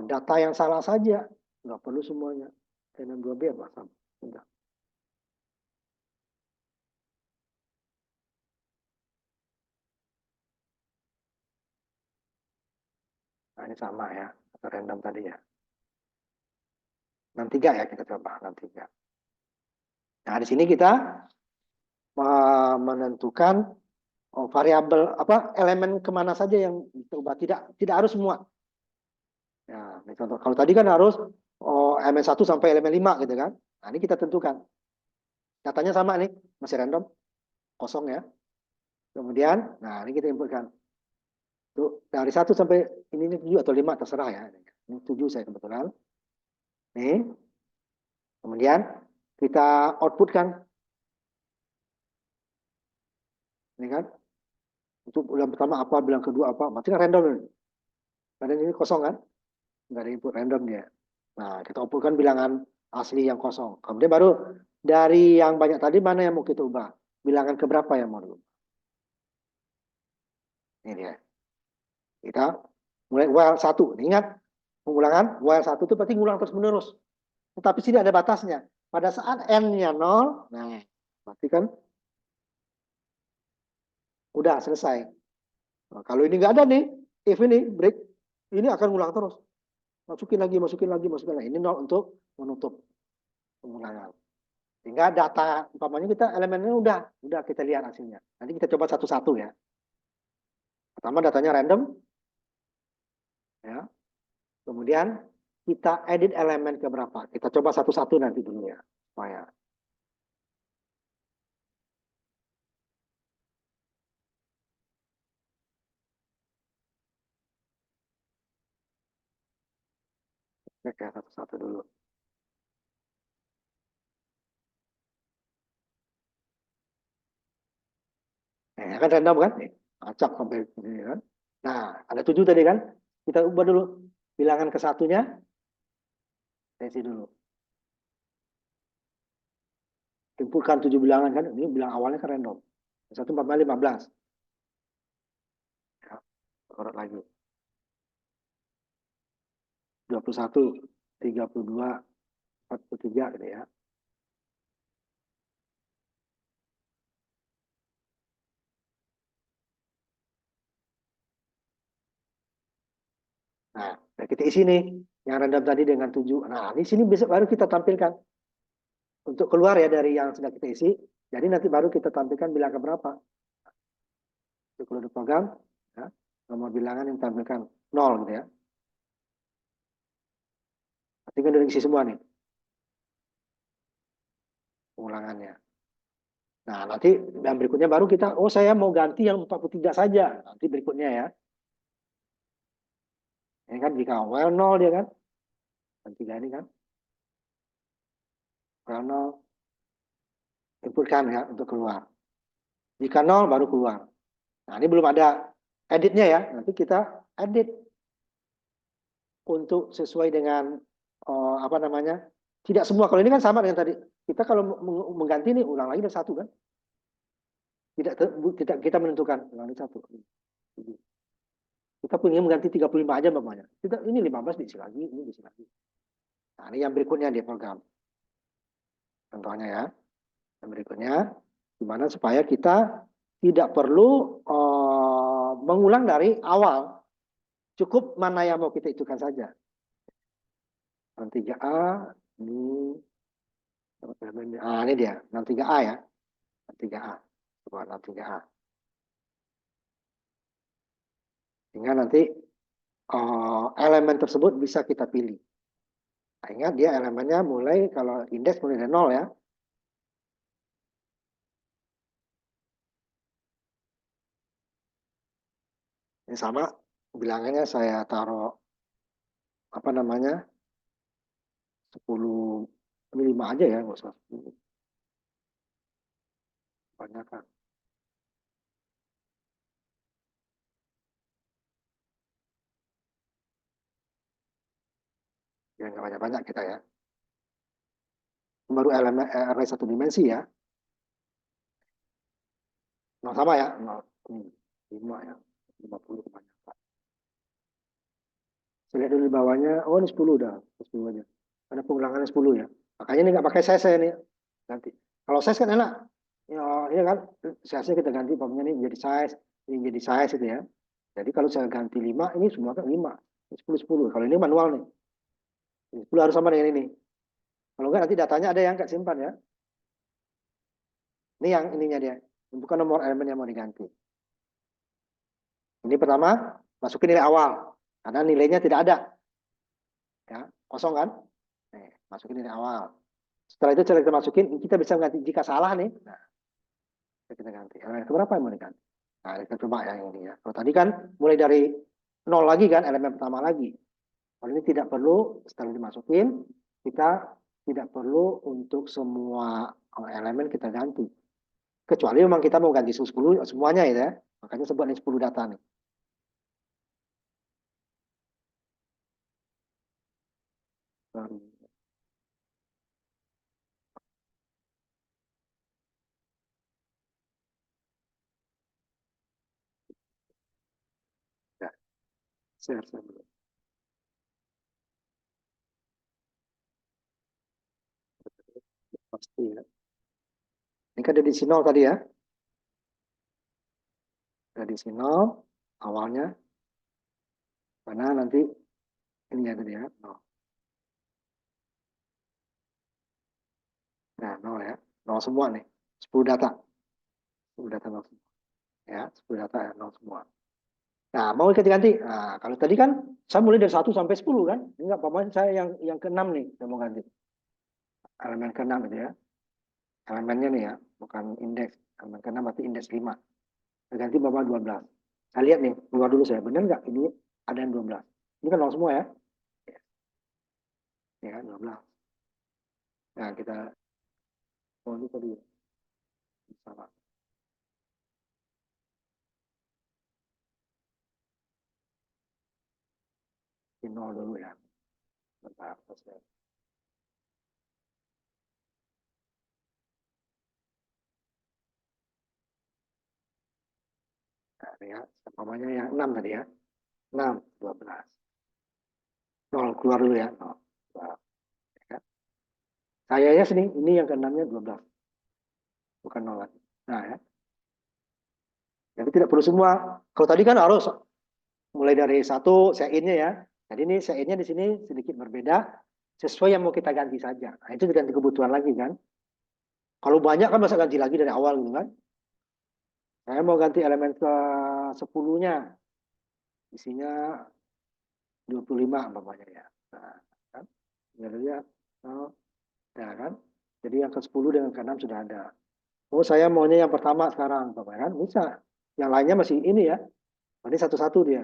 [SPEAKER 1] data yang salah saja. Nggak perlu semuanya. N62B apa? Sama. Nah, ini sama ya, atau random tadi ya. 63 ya, kita coba 63. Nah, di sini kita menentukan variabel apa elemen kemana saja yang diubah, tidak harus semua. Ya, ini contoh. Kalau tadi kan harus elemen 1 sampai elemen 5 gitu kan. Nah, ini kita tentukan. Datanya sama nih, masih random, kosong ya. Kemudian, nah ini kita inputkan. Tuh, dari 1 sampai ini 7 atau 5 terserah ya. Ini 7 saya kebetulan. Nih. Kemudian kita outputkan. Ini kan. Untuk bilang pertama apa, bilang kedua apa. Berarti kan random. Karena ini kosong kan. Nggak ada input random dia. Nah, kita outputkan bilangan asli yang kosong. Kemudian baru dari yang banyak tadi mana yang mau kita ubah. Bilangan keberapa yang mau diubah. Ini dia. Kita mulai while 1. Ingat, pengulangan while 1 itu berarti ngulang terus menerus. Tetapi sini ada batasnya. Pada saat n-nya 0, nah, berarti kan udah selesai. Nah, kalau ini nggak ada nih, if ini break, ini akan ngulang terus. Masukin lagi, masukin lagi, masukin lagi. Ini 0 untuk menutup pengulangan. Sehingga data, umpamanya kita elemennya udah kita lihat hasilnya. Nanti kita coba satu-satu ya. Pertama datanya random, ya. Kemudian kita edit elemen ke berapa. Kita coba satu-satu nanti dulu ya. Supaya cek ya satu-satu dulu. ya kan random kan? Acak sampai ini kan. Nah, ada 7 tadi kan? Kita ubah dulu. Bilangan ke satunya, isi dulu. Inputkan 7 bilangan kan? Ini bilang awalnya kan random. 1, 4, 5, 15. Ya, urut lagi. 21, 32, 43 gitu ya. Nah, kita isi nih yang random tadi dengan 7. Nah, di sini besok baru kita tampilkan untuk keluar ya dari yang sudah kita isi. Jadi nanti baru kita tampilkan bilangan berapa. Untuk keluar program, ya, nomor bilangan yang tampilkan 0 gitu ya. Nanti kan udah isi semua nih pengulangannya. Nah, nanti yang berikutnya baru kita, oh saya mau ganti yang 43 saja. Nanti berikutnya ya. Ini kan jika well 0 dia kan. Dan 3 ini kan. Well 0, inputkan ya untuk keluar. Jika 0 baru keluar. Nah, ini belum ada editnya ya. Nanti kita edit untuk sesuai dengan apa namanya? Tidak semua. Kalau ini kan sama dengan tadi. Kita kalau mengganti ini ulang lagi dari 1 kan. Tidak kita menentukan ulang dari 1. Kita punya mengganti 35 aja bapaknya. Kita ini 15 diisi lagi, ini diisi lagi. Nah, ini yang berikutnya di program. Contohnya ya. Yang berikutnya gimana supaya kita tidak perlu mengulang dari awal. Cukup mana yang mau kita itukan saja. Yang 3A ini ini dia, 63A ya. 63A. Coba 63A. Sehingga nanti elemen tersebut bisa kita pilih. Nah, ingat dia elemennya mulai kalau indeks mulai dari 0 ya. Ini sama bilangannya saya taruh apa namanya 10 ini 5 aja ya, nggak usah 10. Banyak kan. Ya nggak banyak-banyak kita ya. Baru elemen array satu dimensi ya. Nah, sama ya. 0, 5 ya. 50 kebanyakan. Saya lihat dulu di bawahnya, oh ini 10 udah. 10 aja. Ada pengulangannya 10 ya. Makanya ini nggak pakai size saya nih. Ganti. Kalau size kan enak. Ya, ini kan size kita ganti, umpamanya ini jadi size, ini jadi size itu ya. Jadi kalau saya ganti 5, ini semua kan 5. 10, 10. Kalau ini manual nih. 10 harus sama dengan ini. Kalau enggak nanti datanya ada yang nggak simpan ya. Ini yang ininya dia. Bukan nomor elemen yang mau diganti. Ini pertama, masukin nilai awal. Karena nilainya tidak ada. Ya, kosong kan? Nih, masukin nilai awal. Setelah itu cara kita masukin, kita bisa mengganti. Jika salah nih, nah, kita ganti. Elemen itu berapa yang mau diganti? Nah, kita coba yang ini ya. Kalau tadi kan mulai dari 0 lagi kan, elemen pertama lagi. Kalau ini tidak perlu, setelah dimasukin, kita tidak perlu untuk semua elemen kita ganti. Kecuali memang kita mau ganti 10 semuanya ya. Makanya sebut ini 10 data nih. Ya, share dulu. Pasti ya. Ini kan ada di sini tadi ya. Ada di sini awalnya. Karena nanti ini ya tadi ya. 0. Nah, 0 ya. 0 semua nih. 10 data. 10 data 0 semua. Ya, 10 data ya 0 semua. Nah, mau kita ganti. Nah, kalau tadi kan saya mulai dari 1 sampai 10 kan. Enggak, pokoknya saya yang ke-6 nih saya mau ganti. Elemen ke-6 itu ya. Elemennya nih ya, bukan indeks. Elemen ke-6 berarti indeks 5. Saya ganti bapak 12. Saya lihat nih, keluar dulu saya. Benar nggak? Ini ada yang 12. Ini kan 0 semua ya. Ya kan, 12. Nah, kita mau ini tadi salah. Kasih 0 dulu ya. Bentar, nah, ya, umpamanya yang 6 tadi ya. 6, 12. 0 keluar dulu ya. 0. Ya. Saya ya sini, ini yang ke-6-nya 12. Bukan 0 lagi. Nah ya. Jadi tidak perlu semua. Kalau tadi kan harus mulai dari satu sein-nya ya. Jadi ini sein-nya di sini sedikit berbeda sesuai yang mau kita ganti saja. Nah, itu diganti kebutuhan lagi kan. Kalau banyak kan masa ganti lagi dari awal gitu kan. Saya mau ganti elemen ke 10-nya. Isinya 25 umpamanya ya. Nah, kan. Jadi ya, oh, ya kan. Jadi yang ke-10 dengan ke-6 sudah ada. Oh, saya maunya yang pertama sekarang, Bapak kan? Bisa. Yang lainnya masih ini ya. Berarti satu-satu dia.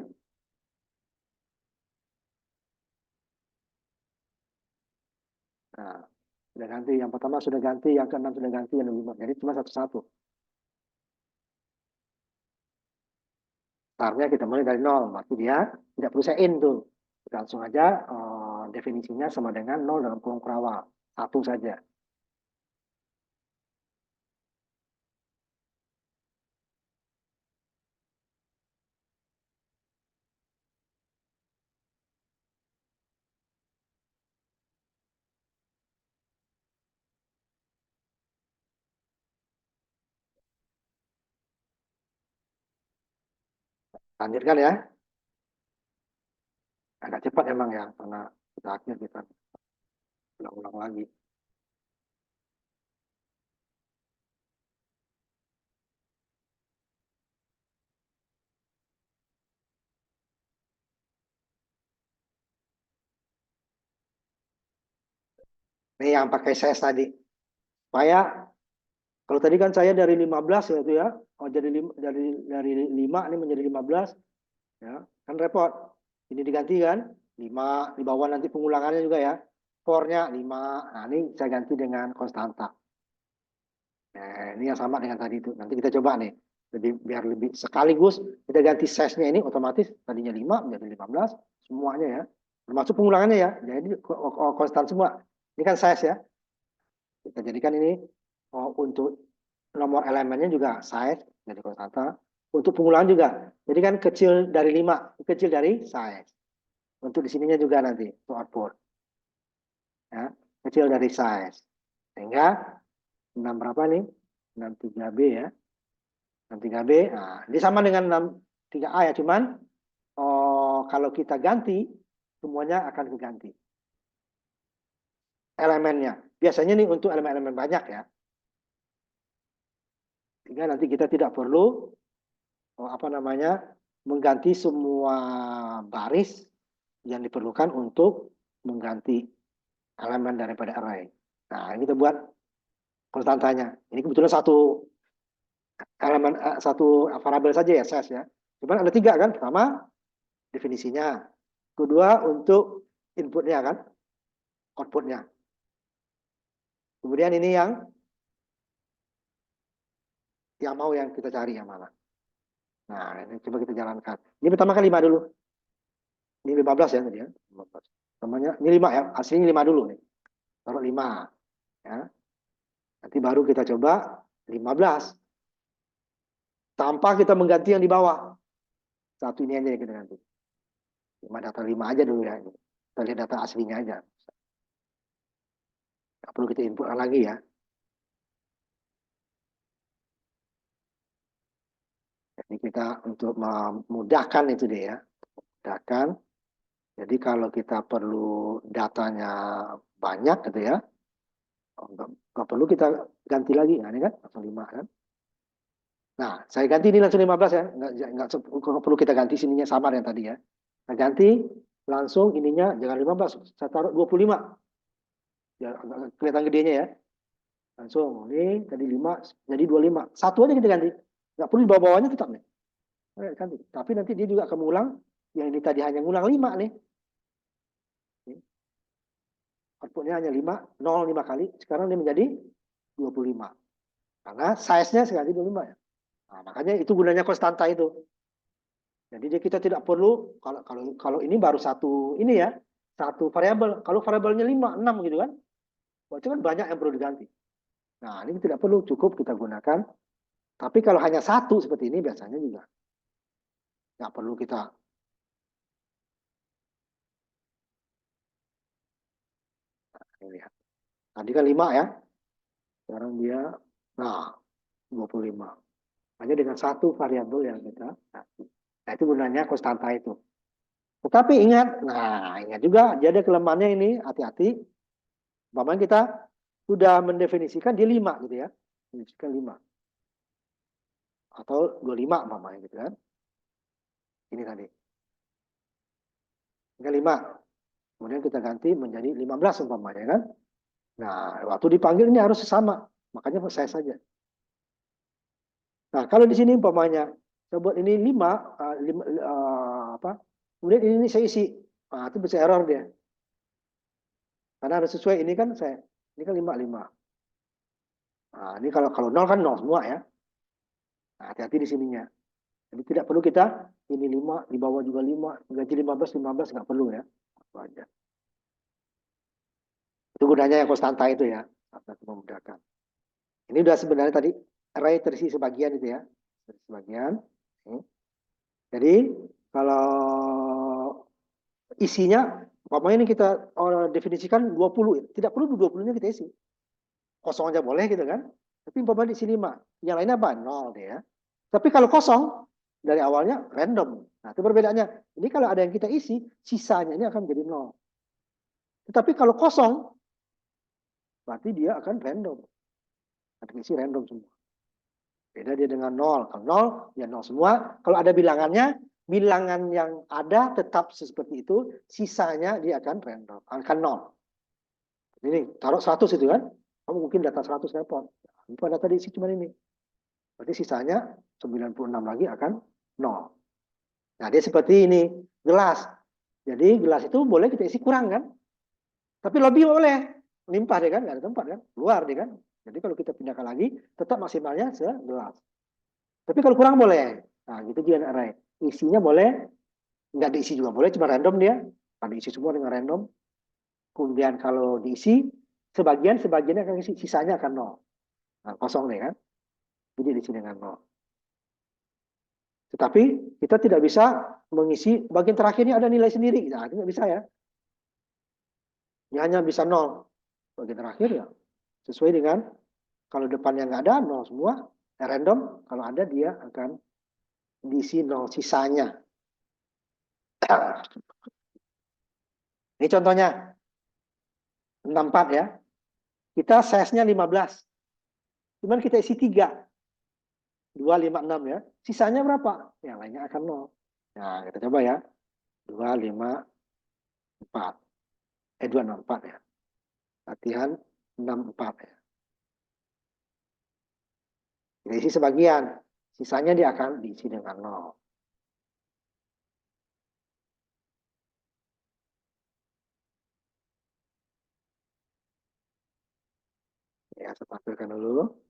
[SPEAKER 1] Nah, sudah ganti. Yang pertama sudah ganti, yang ke-6 sudah ganti, yang ke-5. Jadi cuma satu-satu. Startnya kita mulai dari nol. Berarti dia tidak perlu set in tuh. Langsung aja definisinya sama dengan nol dalam kurung kurawal. Satu saja. Lanjutkan ya. Agak cepat emang ya. Karena kita akhir kita ulang-ulang lagi. Ini yang pakai size tadi. Supaya kalau tadi kan saya dari 15 ya itu ya. Oh, jadi dari 5 ini menjadi 15 ya. Kan repot. Ini diganti kan 5 di bawah nanti pengulangannya juga ya. Core-nya 5. Nah, ini saya ganti dengan konstanta. Nah, ini yang sama dengan tadi itu. Nanti kita coba nih. Biar lebih sekaligus kita ganti size-nya ini otomatis tadinya 5 menjadi 15 semuanya ya. Termasuk pengulangannya ya. Jadi konstan semua. Ini kan size ya. Kita jadikan ini untuk nomor elemennya juga size jadi konstanta. Untuk pengulangan juga. Jadi kan kecil dari 5, kecil dari size. Untuk di sininya juga nanti untuk output. Ya, kecil dari size. Sehingga 6 berapa nih? 63B ya. 63B. Nah, ini sama dengan 63A ya, cuman kalau kita ganti semuanya akan diganti elemennya. Biasanya nih untuk elemen-elemen banyak ya. Sehingga nanti kita tidak perlu apa namanya mengganti semua baris yang diperlukan untuk mengganti elemen daripada array. Nah, ini kita buat konstantanya. Ini kebetulan satu elemen satu variabel saja ya, size ya. Cuman ada 3 kan. Pertama definisinya. Kedua untuk inputnya kan, outputnya. Kemudian ini yang mau yang kita cari yang mana. Nah, ini coba kita jalankan. Ini pertama kan 5 dulu. Ini 15 ya tadi ya. 15. Namanya ini 5 ya. Aslinya 5 dulu nih. Taruh 5 ya. Nanti baru kita coba 15. Tanpa kita mengganti yang di bawah. Satu ini aja yang kita ganti. 5 data 5 aja dulu ya. Kita lihat data aslinya aja. Nggak perlu kita input lagi ya. Jadi kita untuk memudahkan itu deh ya. Mudahkan. Jadi kalau kita perlu datanya banyak gitu ya. Nggak perlu kita ganti lagi. Nah, ini kan langsung 5 kan. Nah, saya ganti ini langsung 15 ya. Nggak perlu kita ganti sininya sama dengan tadi ya. Saya ganti langsung ininya jangan 15. Saya taruh 25. Ya, kelihatan gedenya ya. Langsung ini tadi 5 jadi 25. Satu aja kita ganti. Nggak perlu di bawah-bawahnya tetap nih. Ganti. Tapi nanti dia juga akan mengulang yang ini tadi hanya ngulang 5 nih. Outputnya hanya 5, 0 5 kali. Sekarang dia menjadi 25. Karena size-nya sekali 25 ya. Nah, makanya itu gunanya konstanta itu. Jadi kita tidak perlu kalau ini baru satu ini ya, satu variabel. Kalau variabelnya 5, 6 gitu kan. Berarti kan banyak yang perlu diganti. Nah, ini tidak perlu, cukup kita gunakan. Tapi kalau hanya satu seperti ini biasanya juga nggak perlu kita. Nah, lihat. Tadi kan 5 ya. Sekarang dia, nah 25. Hanya dengan satu variabel yang kita ganti. Nah, itu gunanya konstanta itu. Tetapi ingat juga, jadi ada kelemahannya ini, hati-hati. Umpamanya kita sudah mendefinisikan dia 5 gitu ya. Mendefinisikan 5. Atau 25 umpamanya gitu kan. Ini tadi. Tinggal 5. Kemudian kita ganti menjadi 15 umpamanya kan. Nah, waktu dipanggil ini harus sama. Makanya saya saja. Nah, kalau di sini umpamanya saya buat ini 5, apa? Kemudian ini saya isi. Nah, itu bisa error dia. Karena harus sesuai ini kan ini kan 5 5. Nah, ini kalau 0 kan 0 semua ya. Nah, hati-hati di sininya. Jadi tidak perlu kita ini 5, di bawah juga 5, gaji 15 nggak perlu ya. Apa aja. Itu gunanya yang konstanta itu ya. Untuk memudahkan. Ini udah sebenarnya tadi array terisi sebagian itu ya. Sebagian. Jadi kalau isinya, umpamanya ini kita definisikan 20, tidak perlu 20-nya kita isi. Kosong aja boleh gitu kan. Tapi umpamanya di sini 5, yang lainnya apa? 0 deh ya. Tapi kalau kosong, dari awalnya random. Nah, itu perbedaannya. Ini kalau ada yang kita isi, sisanya ini akan menjadi 0. Tetapi kalau kosong, berarti dia akan random. Akan isi random semua. Beda dia dengan 0. Kalau 0, ya 0 semua. Kalau ada bilangannya, bilangan yang ada tetap seperti itu, sisanya dia akan random, akan 0. Ini taruh 100 itu kan, kamu mungkin data 100 repot. Itu data diisi cuma ini. Berarti sisanya 96 lagi akan 0. Nah, dia seperti ini, gelas. Jadi gelas itu boleh kita isi kurang kan? Tapi lebih boleh. Limpah deh kan, nggak ada tempat kan? Luar deh kan? Jadi kalau kita pindahkan lagi, tetap maksimalnya segelas. Tapi kalau kurang boleh. Nah, gitu juga array. Isinya boleh, nggak diisi juga boleh, cuma random dia. Kan diisi semua dengan random. Kemudian kalau diisi, sebagiannya akan isi, sisanya akan nol. Nah, kosong deh kan? Jadi diisi dengan nol. Tetapi kita tidak bisa mengisi bagian terakhirnya ada nilai sendiri. Nah, itu nggak bisa ya. Dia hanya bisa nol. Bagian terakhir ya sesuai dengan kalau depannya nggak ada nol semua, random. Kalau ada dia akan diisi nol sisanya. Ini contohnya 64 ya. Kita size-nya 15. Cuman kita isi 3. 2, 5, 6 ya. Sisanya berapa? Yang lainnya akan nol. Nah, kita coba ya. 2, 5, 4. 2, 6, 4 ya. Latihan 6, 4 ya. Kita isi sebagian. Sisanya dia akan diisi dengan nol. Ya, saya tampilkan dulu.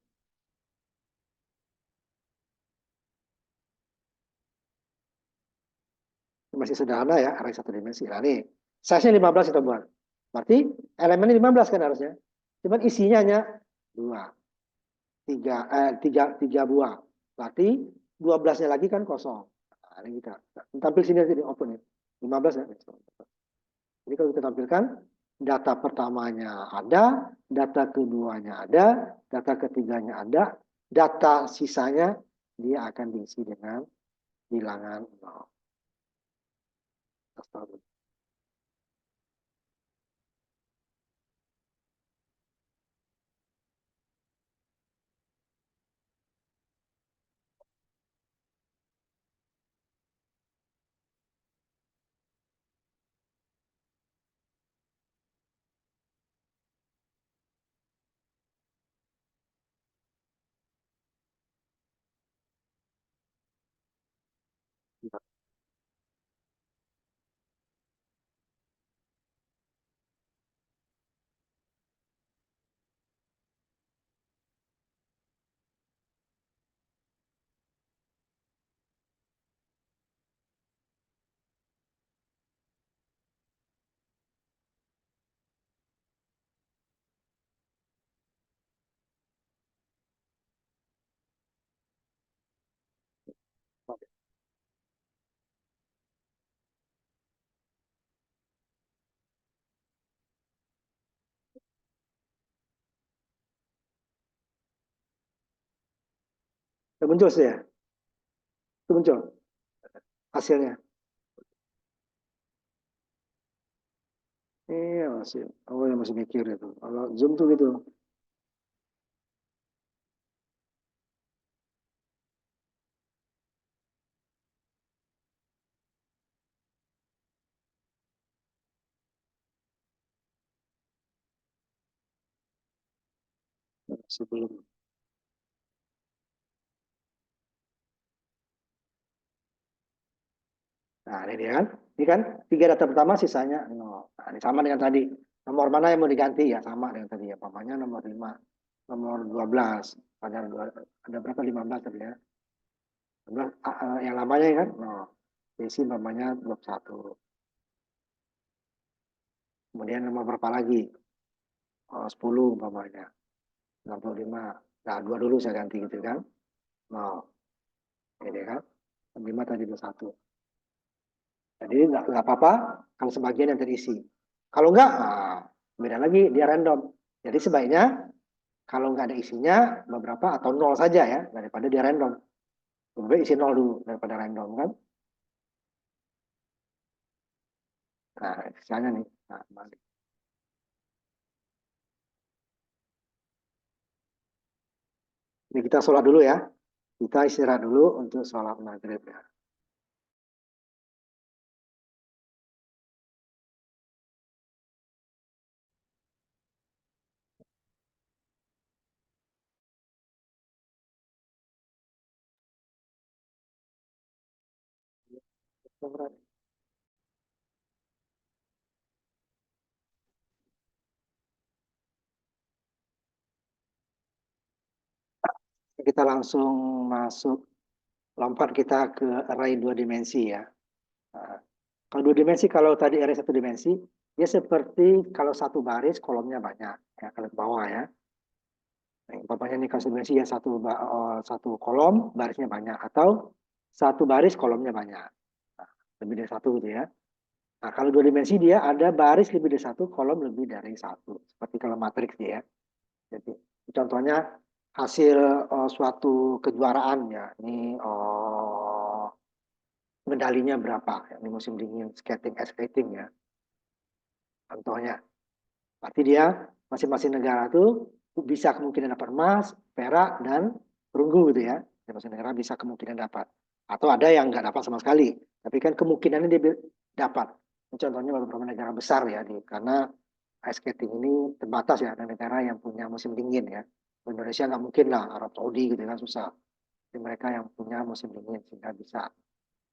[SPEAKER 1] Ini masih sederhana ya, array satu dimensi. Nah, nih, size-nya 15 kita buat. Berarti elemennya 15 kan harusnya. Cuman isinya hanya 2. 3 buah. Berarti 12-nya lagi kan kosong. Nah, ini kita tampil sini aja di open ya. 15 ya. Jadi kalau kita tampilkan, data pertamanya ada, data keduanya ada, data ketiganya ada, data sisanya dia akan diisi dengan bilangan 0. Udah muncul sih ya? Itu muncul hasilnya. Iya masih. Oh ya masih mikir itu. Kalau Zoom tuh gitu. Masih belum. Nah ini dia kan. Ini kan tiga data pertama sisanya nol. Nah, ini sama dengan tadi. Nomor mana yang mau diganti ya sama dengan tadi ya. Pamannya nomor 5, nomor 12. Ada berapa? 15 tadi ya. 12, yang lamanya kan? Nol. Isi pamannya 21. Kemudian nomor berapa lagi? 10 umpamanya. 65. Nah, dua dulu saya ganti gitu kan. Nol. Ini kan. 5 tadi 21. Jadi nggak apa-apa kalau sebagian yang terisi. Kalau enggak, beda lagi, dia random. Jadi sebaiknya kalau nggak ada isinya, beberapa atau nol saja ya, daripada dia random. Lebih isi nol dulu daripada random kan. Nah, misalnya nih. Nah, ini kita sholat dulu ya. Kita istirahat dulu untuk sholat maghrib ya. Kita langsung masuk, lompat kita ke array dua dimensi ya. Nah, kalau dua dimensi, kalau tadi array satu dimensi, dia seperti kalau satu baris kolomnya banyak ya, kalau ke bawah ya. Nah, umpamanya ini kalau dimensi ya satu kolom barisnya banyak atau satu baris kolomnya banyak. Nah, lebih dari satu gitu ya. Nah, kalau dua dimensi dia ada baris lebih dari satu, kolom lebih dari satu. Seperti kalau matriks dia. Jadi contohnya hasil suatu kejuaraan ya. Ini medalinya berapa? Ya, ini musim dingin skating, ice skating ya. Contohnya. Berarti dia masing-masing negara tuh bisa kemungkinan dapat emas, perak, dan perunggu gitu ya. Masing-masing negara bisa kemungkinan dapat. Atau ada yang nggak dapat sama sekali. Tapi kan kemungkinannya dia dapat. Contohnya beberapa negara besar ya, karena ice skating ini terbatas ya, ada negara yang punya musim dingin ya. Indonesia nggak mungkin lah, Arab Saudi gitu kan susah. Jadi mereka yang punya musim dingin sehingga bisa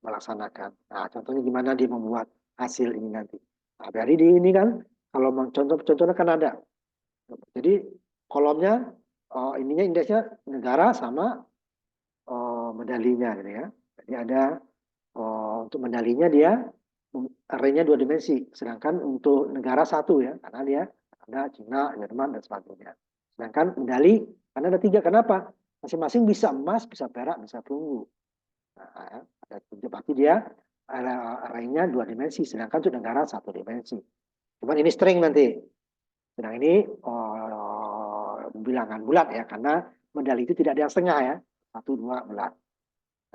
[SPEAKER 1] melaksanakan. Nah, contohnya gimana dia membuat hasil ini nanti. Nah, dari di ini kan, kalau contohnya kan ada. Jadi kolomnya, ininya indeksnya negara sama medalinya gitu ya. Jadi ada untuk medalinya dia arraynya dua dimensi, sedangkan untuk negara satu ya, karena dia ada Cina, Jerman dan sebagainya. Sedangkan medali karena ada tiga, kenapa? Masing-masing bisa emas, bisa perak, bisa perunggu. Nah, ada tiga, berarti dia arraynya dua dimensi, sedangkan untuk negara satu dimensi. Cuman ini string nanti. Sedang ini bilangan bulat ya, karena medali itu tidak ada yang setengah ya, satu dua bulat.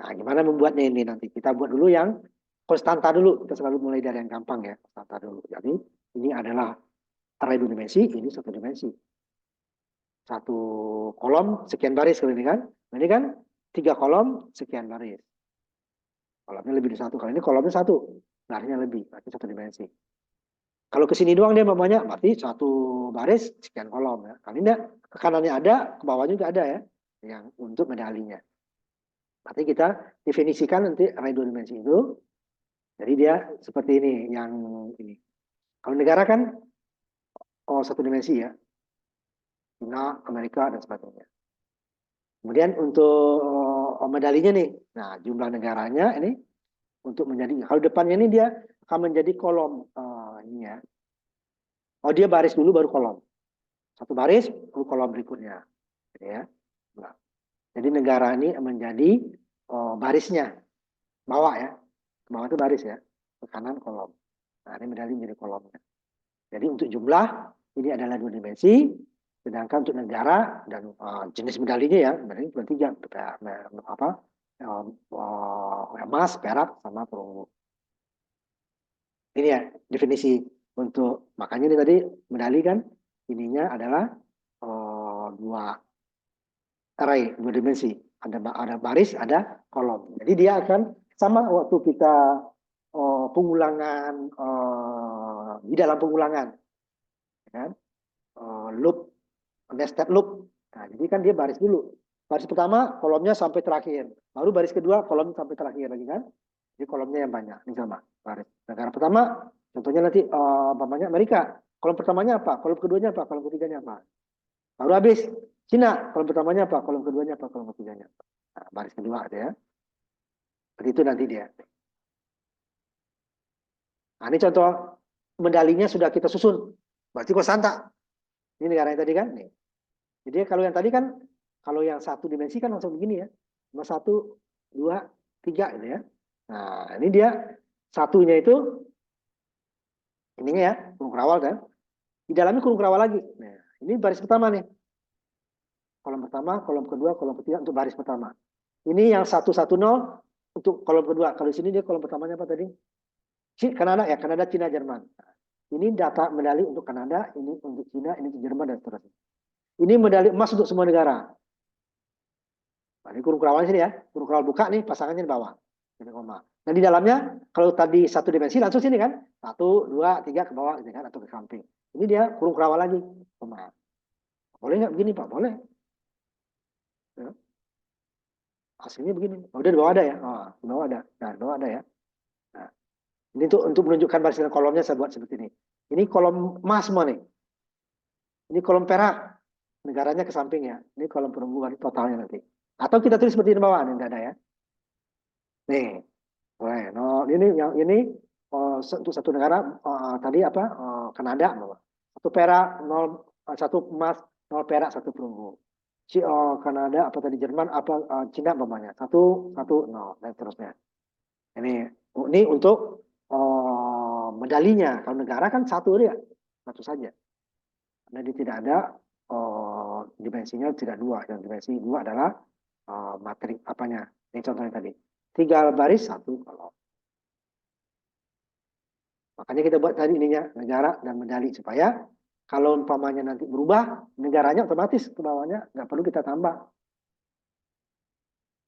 [SPEAKER 1] Nah, gimana membuatnya ini nanti? Kita buat dulu yang konstanta dulu. Kita selalu mulai dari yang gampang ya, konstanta dulu. Jadi ini adalah array dua dimensi, ini satu dimensi. Satu kolom sekian baris kalau ini kan. Nah, ini kan tiga kolom sekian baris. Kolomnya lebih dari satu. Kalau ini kolomnya satu, barisnya lebih, berarti satu dimensi. Kalau ke sini doang dia banyak, berarti satu baris sekian kolom ya. Kalau ini ke kanannya ada, ke bawahnya juga ada ya, yang untuk medalinya. Berarti kita definisikan nanti array dua dimensi itu. Jadi dia seperti ini, yang ini. Kalau negara kan satu dimensi ya, China, Amerika dan sebagainya. Kemudian untuk medalinya nih, nah jumlah negaranya ini untuk menjadi, kalau depannya ini dia akan menjadi kolom ini ya. Oh dia baris dulu baru kolom. Satu baris, baru kolom berikutnya. Gitu ya. Nah, jadi negara ini menjadi barisnya, bawah ya. Bawah itu baris ya, ke kanan kolom. Nah ini medali menjadi kolomnya. Jadi untuk jumlah, ini adalah dua dimensi. Sedangkan untuk negara dan jenis medalinya ya, medali berarti apa, emas, perak, sama perunggu. Ini ya definisi untuk, makanya ini tadi medali kan ininya adalah dua array, dua dimensi. Ada baris, ada kolom. Jadi dia akan sama waktu kita pengulangan di dalam pengulangan, kan? Loop, nested loop. Nah, jadi kan dia baris dulu. Baris pertama kolomnya sampai terakhir. Baru baris kedua kolom sampai terakhir lagi kan. Jadi kolomnya yang banyak. Ini sama baris. Negara pertama, contohnya nanti umpamanya Amerika. Kolom pertamanya apa? Kolom keduanya apa? Kolom ketiganya apa? Baru habis. Cina, kolom pertamanya apa? Kolom keduanya apa? Kolom ketiganya apa? Nah, baris kedua ada ya. Seperti itu nanti dia. Nah, ini contoh medalinya sudah kita susun. Berarti kok santak. Ini negara yang tadi kan. Nih. Jadi kalau yang tadi kan, kalau yang satu dimensi kan langsung begini ya. Cuma 1, 2, 3 gitu ya. Nah, ini dia satunya itu, ininya ya, kurung kerawal kan. Di dalamnya kurung kerawal lagi. Nah, ini baris pertama nih. Kolom pertama, kolom kedua, kolom ketiga untuk baris pertama. Ini yang 110 untuk kolom kedua. Kalau di sini dia kolom pertamanya apa tadi? Kanada ya, Kanada, Cina, Jerman. Ini data medali untuk Kanada, ini untuk Cina, ini untuk Jerman dan seterusnya. Ini medali emas untuk semua negara. Nah, ini kurung kerawal sini ya, kurung kerawal buka nih, pasangannya di bawah. Ini koma. Nah di dalamnya, kalau tadi satu dimensi langsung sini kan, 1, 2, 3 ke bawah gitu kan, atau ke samping. Ini dia kurung kerawal lagi, koma. Boleh nggak begini Pak? Boleh. Ya. Hasilnya begini. Oh, udah di bawah ada ya? Oh, di bawah ada. Nah, di bawah ada ya. Nah, ini untuk menunjukkan barisan kolomnya saya buat seperti ini. Ini kolom emas semua nih. Ini kolom perak. Negaranya ke samping ya. Ini kolom perunggu totalnya nanti. Atau kita tulis seperti di bawah, ini enggak ada ya. Nih, boleh. No, ini untuk satu negara tadi apa? Kanada, satu perak, 0, 1 emas, 0 perak, 1 perunggu. Kanada apa tadi Jerman apa Cina umpamanya 1, 1, 0 dan seterusnya. Ini untuk medalinya. Kalau negara kan satu dia, satu saja. Karena dia tidak ada dimensinya tidak dua. Yang dimensi dua adalah materi apanya. Ini contohnya tadi. 3 baris 1 kolom. Makanya kita buat tadi ininya negara dan medali supaya kalau umpamanya nanti berubah negaranya otomatis ke bawahnya nggak perlu kita tambah.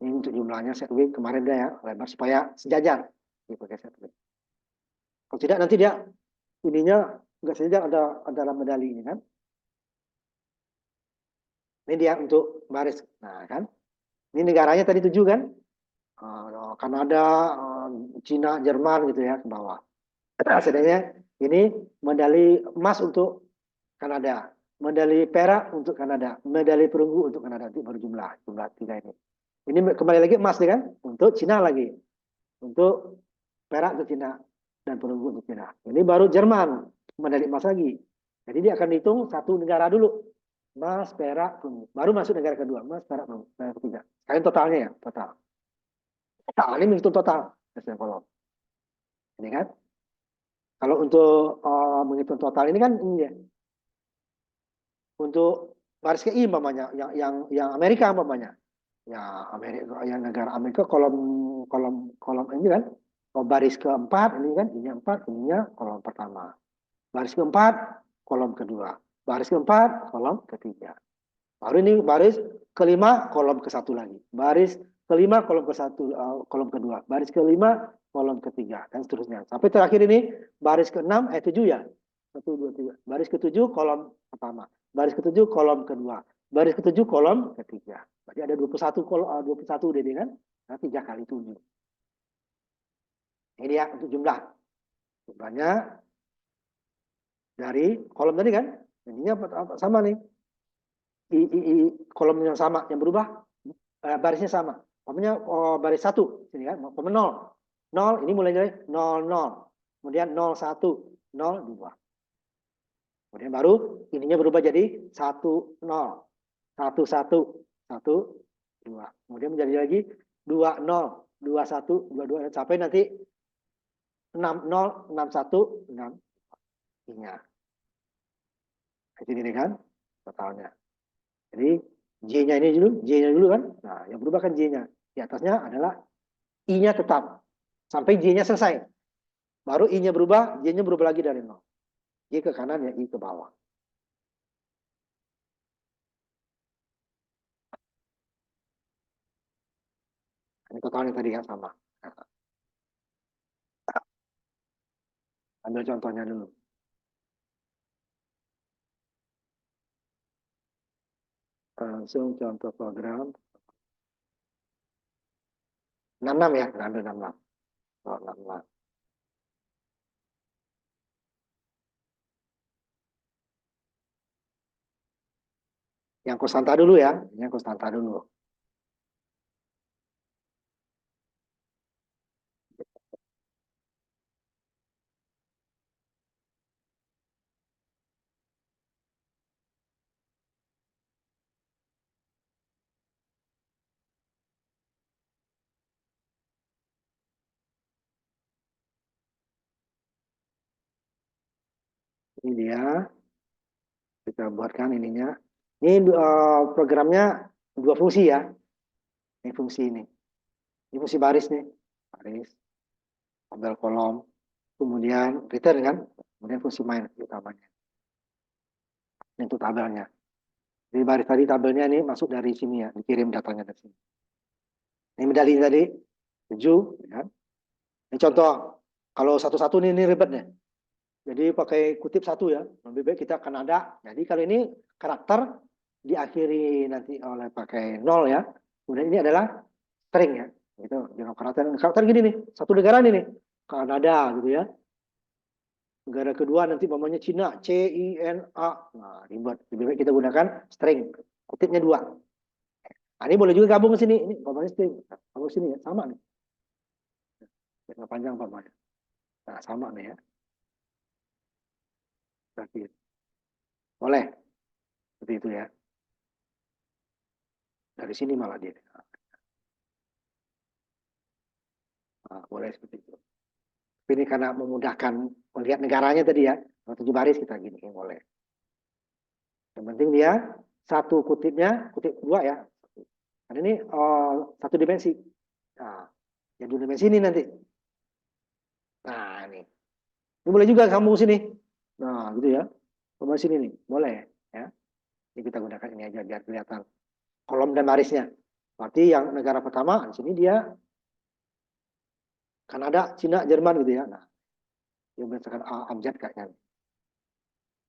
[SPEAKER 1] Ini untuk jumlahnya set width kemarin dia ya lebar supaya sejajar. Ini pakai set width. Kalau tidak nanti dia ininya nggak sejajar ada dalam medali ini kan. Ini dia untuk baris. Nah kan. Ini negaranya tadi 7 kan. Kanada, Cina, Jerman gitu ya ke bawah. Sebenarnya ini medali emas untuk Kanada, medali perak untuk Kanada, medali perunggu untuk Kanada. Nanti baru jumlah 3 ini. Ini kembali lagi emas nih kan, untuk Cina lagi, untuk perak untuk Cina dan perunggu untuk Cina. Ini baru Jerman medali emas lagi. Jadi dia akan hitung satu negara dulu, emas, perak, perunggu. Baru masuk negara kedua, emas, perak, perunggu. Negara ketiga. Kalian totalnya ya, total. Total ini menghitung total. Ini kan. Kalau untuk menghitung total ini kan ini ya. Untuk baris ke I umpamanya, yang Amerika umpamanya. Ya Amerika, yang negara Amerika kolom ini kan. Baris keempat ini kan, ini 4, ininya kolom pertama. Baris keempat, kolom kedua. Baris keempat, kolom ketiga. Baru ini baris kelima, kolom ke-1 lagi. Baris kelima, kolom ke-1, kolom kedua. Baris kelima, kolom ketiga, dan seterusnya. Sampai terakhir ini, baris ke-6, 7 ya. 1, 2, 3. Baris ke-7, kolom pertama. Baris ke-7, kolom kedua. Baris ke-7, kolom ketiga. Berarti ada 21 ini kan? Nah, 3 kali 7. Ini ya untuk jumlah. Jumlahnya dari kolom tadi kan? Ininya sama nih. Kolom yang sama, yang berubah barisnya sama. Maksudnya baris 1 sini kan, 0. 0 ini mulai dari 00. Kemudian 01, 02. Kemudian baru ininya berubah jadi 10, 11, 12. Kemudian menjadi lagi 20, 21, 22 sampai nanti 60, 61, 6. Ini kan. totalnya. Jadi J-nya ini dulu, J-nya dulu kan. Nah, yang berubah kan J-nya. Di atasnya adalah I-nya tetap. Sampai J-nya selesai. Baru I-nya berubah, J-nya berubah lagi dari nol. J ke kanan ya I ke bawah. Ini totalnya tadi kan sama. Nah, ambil contohnya dulu. Langsung contoh program. 66 ya, ambil 66. Oh, 66. Yang konstanta dulu ya, yang konstanta dulu. Ini dia, kita buatkan ininya. Ini programnya dua fungsi ya. Ini fungsi ini. Ini fungsi baris nih. Baris, tabel kolom, kemudian return kan. Kemudian fungsi main utamanya. Ini untuk tabelnya. Jadi baris tadi tabelnya ini masuk dari sini ya, dikirim datanya dari sini. Ini medali tadi 7, kan? Ini contoh. Kalau satu-satu ini ribet nih. Jadi pakai kutip satu ya. Lebih baik kita akan ada. Jadi kalau ini karakter diakhiri nanti oleh pakai nol ya. Kemudian ini adalah string ya. Gitu. Karakter karakter gini nih. Satu negara nih. Kanada gitu ya. Negara kedua nanti namanya Cina, CINA. Nah, ribet. Lebih baik kita gunakan string. Kutipnya dua. Nah, ini boleh juga gabung ke sini. Ini umpamanya string. Gabung ke sini ya. Sama nih. Yang panjang umpamanya. Nah, sama nih ya. Berarti boleh. Seperti itu ya. Dari sini malah dia. Nah, boleh seperti itu. Ini karena memudahkan melihat negaranya tadi ya. Kalau 7 baris kita gini boleh. Yang penting dia satu kutipnya, kutip dua ya. Karena ini satu dimensi. Nah, yang 2 dimensi ini nanti. Nah, ini. Ini boleh juga kamu sini. Nah, gitu ya. Kamu sini nih, boleh ya. Ini kita gunakan ini aja biar kelihatan kolom dan barisnya. Berarti yang negara pertama di sini dia Kanada, Cina, Jerman gitu ya. Nah, dia berdasarkan abjad kayaknya.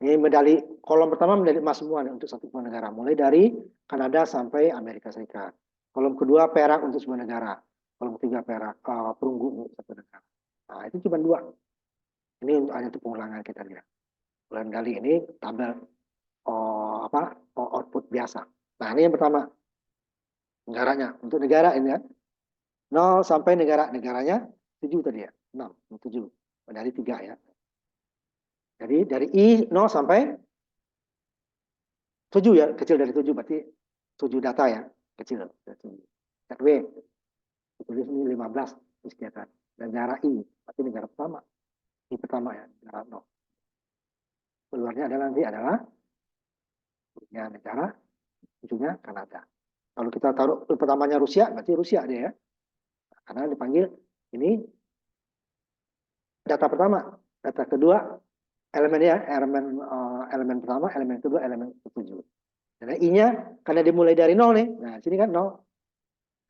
[SPEAKER 1] Ini medali kolom pertama medali emas semua nih, untuk satu negara. Mulai dari Kanada sampai Amerika Serikat. Kolom kedua perak untuk semua negara. Kolom ketiga perak perunggu untuk satu negara. Nah, itu cuma dua. Ini hanya untuk pengulangan kita lihat. Bulan kali ini tabel output biasa. Nah, ini yang pertama. Negaranya. Untuk negara ini ya. 0 sampai negaranya 7 tadi ya. 6, 7. Medali 3 ya. Jadi dari I 0 sampai 7 ya, kecil dari 7 berarti 7 data ya, kecil. W, tulis ini 15 disediakan. Negara I, berarti negara pertama. I pertama ya, negara 0. Keluarnya adalah nanti adalah ya, negara ujungnya Kanada. Kalau kita taruh pertamanya Rusia, berarti Rusia dia ya. Karena dipanggil ini data pertama, data kedua elemen ya, elemen pertama, elemen kedua, elemen ketujuh. Karena I-nya karena dimulai dari 0 nih. Nah, sini kan 0.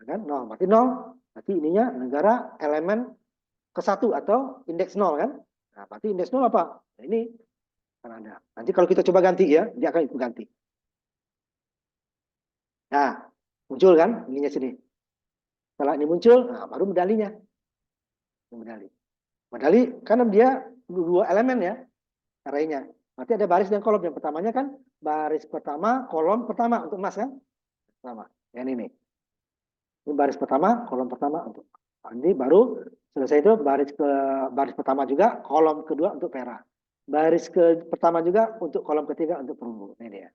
[SPEAKER 1] Kan 0, berarti 0. Berarti ininya negara elemen ke-1 atau indeks 0 kan. Nah, berarti indeks 0 apa? Nah, ini Kanada. Nanti kalau kita coba ganti ya, dia akan ikut ganti. Nah, muncul kan ininya sini. Setelah ini muncul, nah baru medalinya. Medali. Medali karena dia dua elemen ya, arraynya. Berarti ada baris dan kolom. Yang pertamanya kan baris pertama, kolom pertama untuk emas kan? Pertama. Yang ini. Ini baris pertama, kolom pertama untuk. Ini baru selesai itu baris pertama juga, kolom kedua untuk perak. Baris pertama juga untuk kolom ketiga untuk perunggu. Ini dia.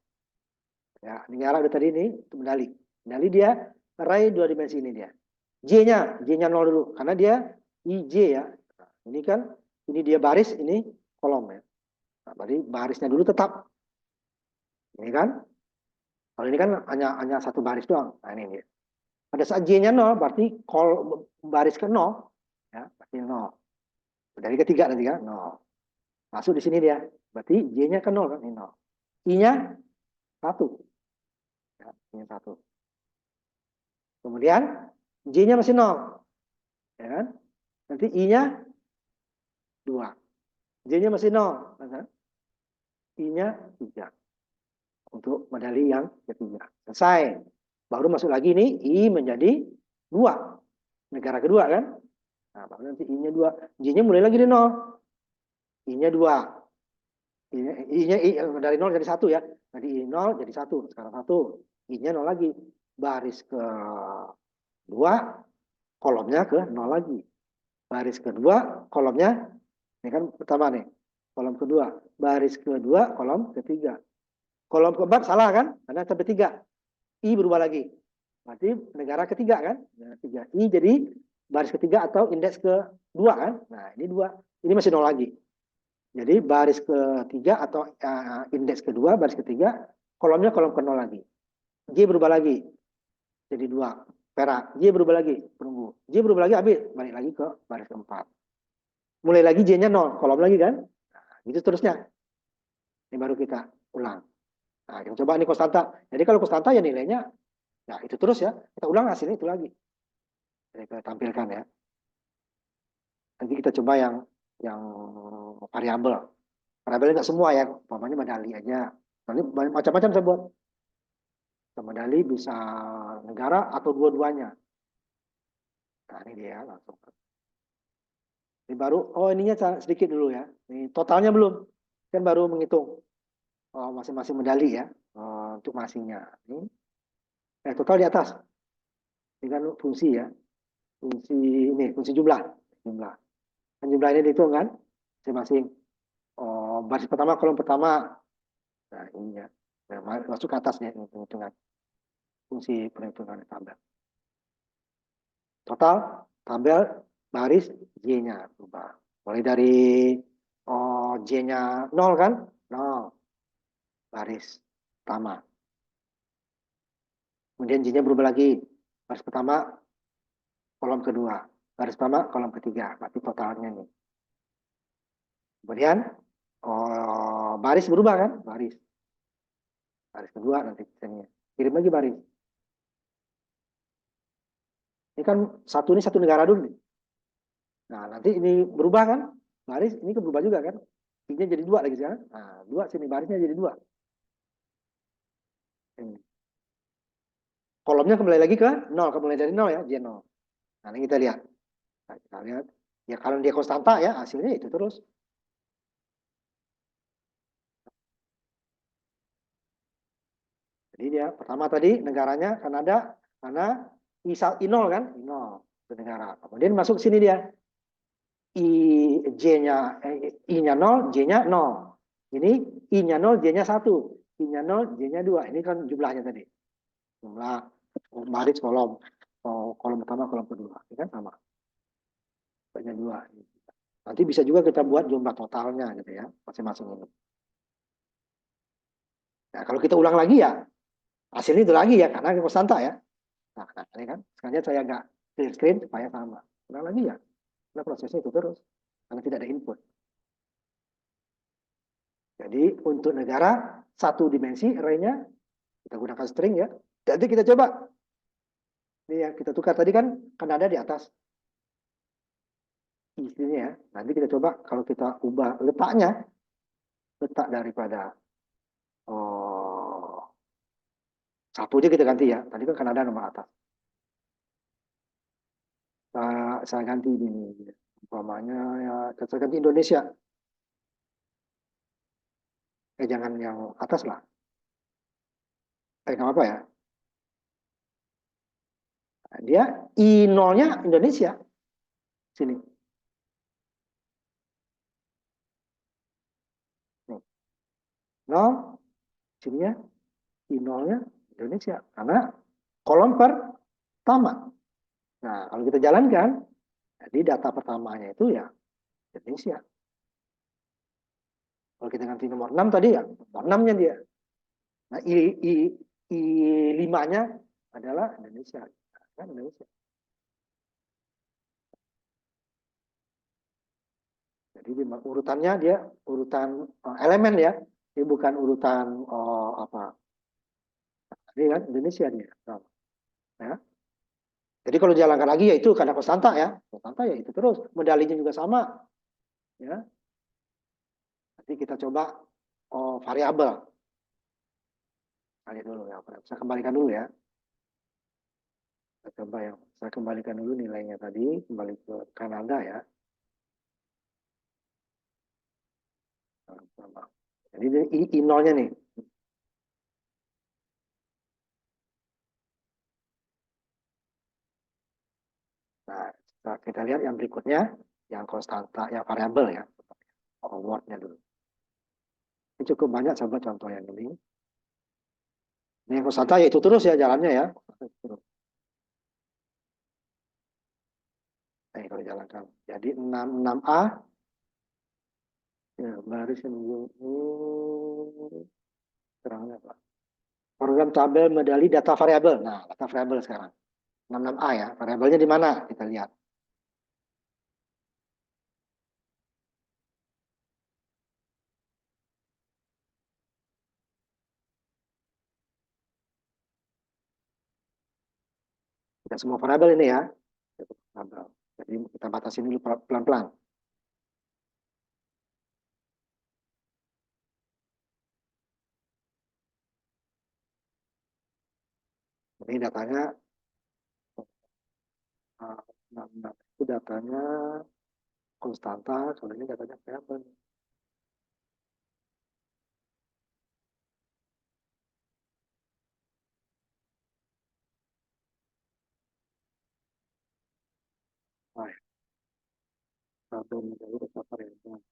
[SPEAKER 1] Ya, ini arah udah tadi ini untuk medali. Medali dia array 2 dimensi ini dia. J-nya 0 dulu karena dia IJ ya. Nah, ini kan ini dia baris, ini kolom ya. Nah, berarti barisnya dulu tetap. Ini kan, kalau ini kan hanya satu baris doang. Nah ini dia. Pada saat J-nya 0, berarti baris ke 0, ya, berarti 0. Dari ketiga nanti kan, 0. Masuk di sini dia. Berarti J-nya ke 0 kan, ini 0. I-nya 1. Ya, I-nya 1. Kemudian J-nya masih 0. Ya kan? Nanti I-nya 2. J-nya masih 0. Kan? I-nya 3. Untuk medali yang ketiga. Selesai. Baru masuk lagi nih, I menjadi 2. Negara kedua kan? Nah, baru nanti I-nya 2. J-nya mulai lagi di 0. I-nya 2. I-nya dari 0 jadi 1 ya. Tadi I 0 jadi 1. Sekarang 1. I-nya 0 lagi. Baris ke 2, kolomnya ke 0 lagi. Baris kedua, kolomnya, ini kan pertama nih. Kolom kedua. Baris kedua, kolom ketiga. Kolom keempat salah kan? Karena sampai 3. I berubah lagi. Berarti negara ketiga kan? Negara ketiga. I jadi baris ketiga atau indeks kedua kan? Nah ini 2. Ini masih 0 lagi. Jadi baris ketiga atau indeks kedua, baris ketiga, kolomnya kolom ke 0 lagi. J berubah lagi. Jadi 2. Perak. J berubah lagi. Perunggu. J berubah lagi, habis. Balik lagi ke baris keempat. Mulai lagi J-nya 0. Kolom lagi kan? Nah, gitu terusnya. Ini baru kita ulang. Nah, kita coba ini konstanta. Jadi kalau konstanta ya nilainya, ya itu terus ya. Kita ulang hasilnya itu lagi. Jadi kita tampilkan ya. Nanti kita coba yang variabel. Variabelnya nggak semua ya. Umpamanya medali aja. Nanti macam-macam saya buat. Medali bisa negara atau dua-duanya. Nah ini dia langsung. Ini baru, oh ininya sedikit dulu ya. Ini totalnya belum. Kan baru menghitung masing-masing medali ya. Untuk masingnya. Ini total di atas. Ini kan fungsi ya. Fungsi jumlah. Dan jumlah ini dihitung kan. Masing-masing. Baris pertama, kolom pertama. Nah ini ya. Nah, masuk ke atas ya. Hitungan. Fungsi perhitungan tabel. Total tabel baris J-nya berubah. Mulai dari J-nya 0 kan? 0. Baris pertama. Kemudian J-nya berubah lagi. Baris pertama, kolom kedua. Baris pertama, kolom ketiga. Berarti totalnya nih. Kemudian baris berubah kan? Baris. Baris kedua nanti misalnya. Kirim lagi baris. Ini kan ini satu negara dulu nih. Nah, nanti ini berubah kan? Baris ini berubah juga kan? I-nya jadi 2 lagi sekarang. Nah, 2 sini barisnya jadi 2. Ini. Kolomnya kembali lagi ke 0, kembali dari 0 ya, J0. Nah, ini kita lihat. Nah, kita lihat. Ya kalau dia konstanta ya, hasilnya itu terus. Jadi dia pertama tadi negaranya Kanada, karena I0 kan, I0 itu negara. Kemudian masuk sini dia. I-nya 0, J-nya 0. Ini I-nya 0, J-nya 1. I-nya 0, J-nya 2. Ini kan jumlahnya tadi. Jumlah baris kolom. Kolom pertama, kolom kedua. Ini kan sama. Banyak 2. Nanti bisa juga kita buat jumlah totalnya gitu ya, masing-masing ini. Nah, kalau kita ulang lagi ya, hasilnya itu lagi ya, karena konstanta ya. Nah, ini kan, sekarang saya agak clear screen supaya sama. Ulang lagi ya, karena prosesnya itu terus, karena tidak ada input. Jadi untuk negara, satu dimensi arraynya, kita gunakan string ya. Jadi kita coba. Ini yang kita tukar tadi kan ada di atas. Isinya ya. Nanti kita coba kalau kita ubah letaknya, letak daripada satu aja kita ganti ya. Tadi kan Kanada nomor atas. Saya ganti ini. Umpamanya ya, saya ganti Indonesia. Jangan yang atas lah. Nggak apa ya. Dia I0-nya Indonesia. Sini. Nih. 0, sininya I0-nya Indonesia. Karena kolom pertama. Nah, kalau kita jalankan, jadi data pertamanya itu ya Indonesia. Kalau kita ganti nomor 6 tadi ya, nomor 6-nya dia. Nah, I 5-nya adalah Indonesia. Kan Indonesia. Jadi urutannya dia urutan elemen ya. Dia bukan urutan apa. Ini kan Indonesia dia. Ya. Jadi kalau dijalankan lagi ya itu karena konstanta ya. Konstanta ya itu terus. Medalinya juga sama. Ya. Nanti kita coba variabel. Lihat dulu ya. Saya kembalikan dulu ya. Saya coba ya. Saya kembalikan dulu nilainya tadi. Kembali ke Kanada ya. Jadi ini I0-nya nih. Nah, kita lihat yang berikutnya. Yang konstanta, yang variabel ya. Award-nya dulu. Ini cukup banyak coba contoh yang ini. Ini yang konstanta ya itu terus ya jalannya ya. Nah, kalau jalankan. Jadi 66A ya, baris yang terangnya Pak. Program tabel medali data variabel. Nah, data variabel sekarang. 66A ya. Variabelnya di mana? Kita lihat. Tidak semua variabel ini ya. Jadi kita batasi dulu pelan-pelan. Ini datanya itu datanya konstanta, kalau ini datanya variabel. Nah, tabel medali data variabel.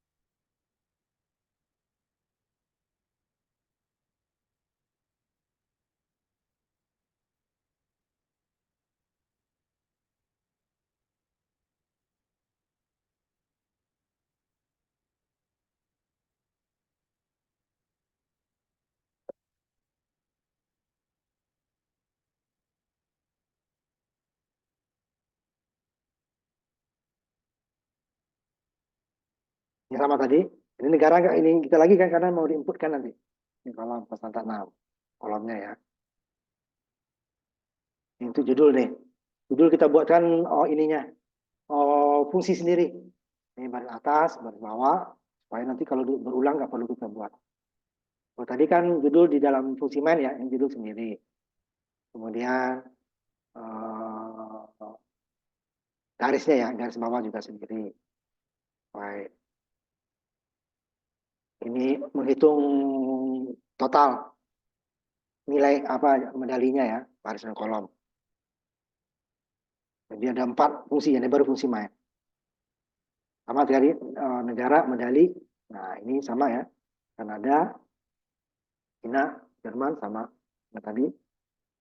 [SPEAKER 1] Yang sama tadi, ini negara ini kita lagi kan karena mau diinputkan nanti. Ini kolom konstanta 6. Kolomnya ya. Itu judul nih. Judul kita buatkan ininya. Fungsi sendiri. Ini baris atas, baris bawah. Supaya nanti kalau berulang nggak perlu kita buat. Oh, tadi kan judul di dalam fungsi main ya, yang judul sendiri. Kemudian garisnya ya, garis bawah juga sendiri. Baik. Ini menghitung total nilai apa medalinya ya, baris dan kolom. Jadi ada 4 fungsi, ini baru fungsi main. Sama dari negara, medali. Nah, ini sama ya. Kanada, Cina, Jerman, sama. Nah, tadi.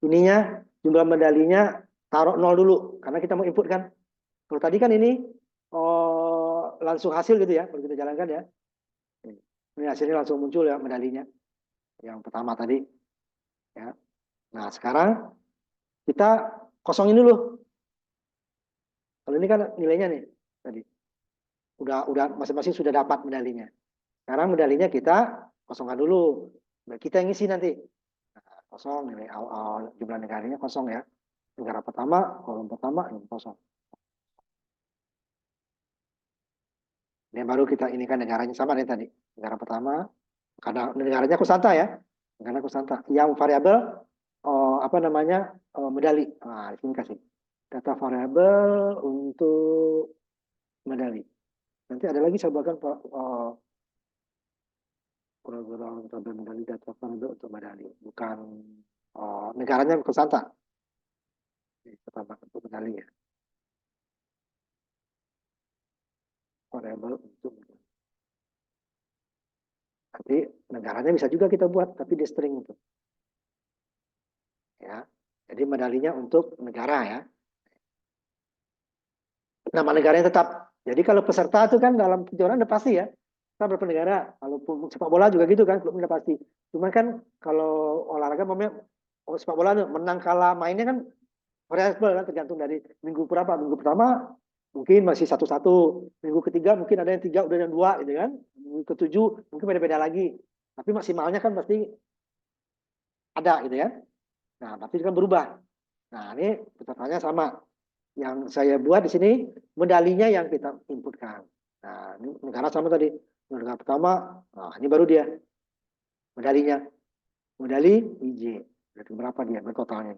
[SPEAKER 1] Ininya, jumlah medalinya taruh 0 dulu. Karena kita mau input kan. Kalau tadi kan ini langsung hasil gitu ya. Kalau kita jalankan ya. Ini hasilnya langsung muncul ya medalinya. Yang pertama tadi. Ya. Nah, sekarang kita kosongin dulu. Kalau ini kan nilainya nih tadi. Udah masing-masing sudah dapat medalinya. Sekarang medalinya kita kosongkan dulu. Kita yang ngisi nanti. Nah, kosong nilai awal jumlah negaranya kosong ya. Negara pertama, kolom pertama ini kosong. Ini baru kita ini kan negaranya sama nih tadi. Negara pertama, karena negaranya konstanta ya. Negara konstanta. Yang variabel apa namanya medali. Nah, ini kasih data variabel untuk medali. Nanti ada lagi saya bahkan program tabel medali data variabel untuk medali. Bukan negaranya konstanta. Pertama untuk medali ya. Variabel untuk medali. Nanti negaranya bisa juga kita buat, tapi di string itu. Ya. Jadi medalinya untuk negara ya. Nama negaranya tetap. Jadi kalau peserta itu kan dalam kejuaraan udah pasti ya. Kita berapa negara. Kalau sepak bola juga gitu kan, klubnya udah pasti. Cuman kan kalau olahraga namanya sepak bola menang kalah mainnya kan variabel kan, tergantung dari minggu berapa. Minggu pertama mungkin masih 1-1, minggu ketiga mungkin ada yang 3, udah yang 2 gitu kan. Minggu ketujuh mungkin beda-beda lagi. Tapi maksimalnya kan pasti ada gitu ya. Nah, tapi kan berubah. Nah, ini pertanyaannya sama. Yang saya buat di sini medalinya yang kita inputkan. Nah, ini negara sama tadi. Negara pertama, nah ini baru dia medalinya. Medali IJ. Berarti berapa dia bertotalnya?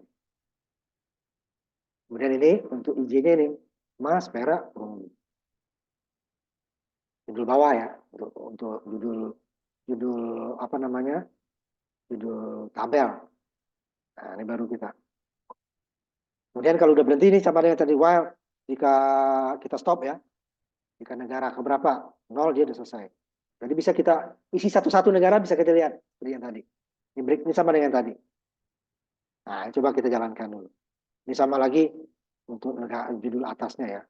[SPEAKER 1] Kemudian ini untuk IJ-nya ini emas, perak, perunggu. Judul bawah ya, untuk judul judul apa namanya? Judul tabel. Nah, ini baru kita. Kemudian kalau udah berhenti ini sama dengan tadi while, jika kita stop ya, jika negara keberapa, 0 dia udah selesai. Jadi bisa kita isi satu-satu negara bisa kita lihat seperti yang tadi. Ini break ini sama dengan tadi. Nah, coba kita jalankan dulu. Ini sama lagi untuk negara judul atasnya ya,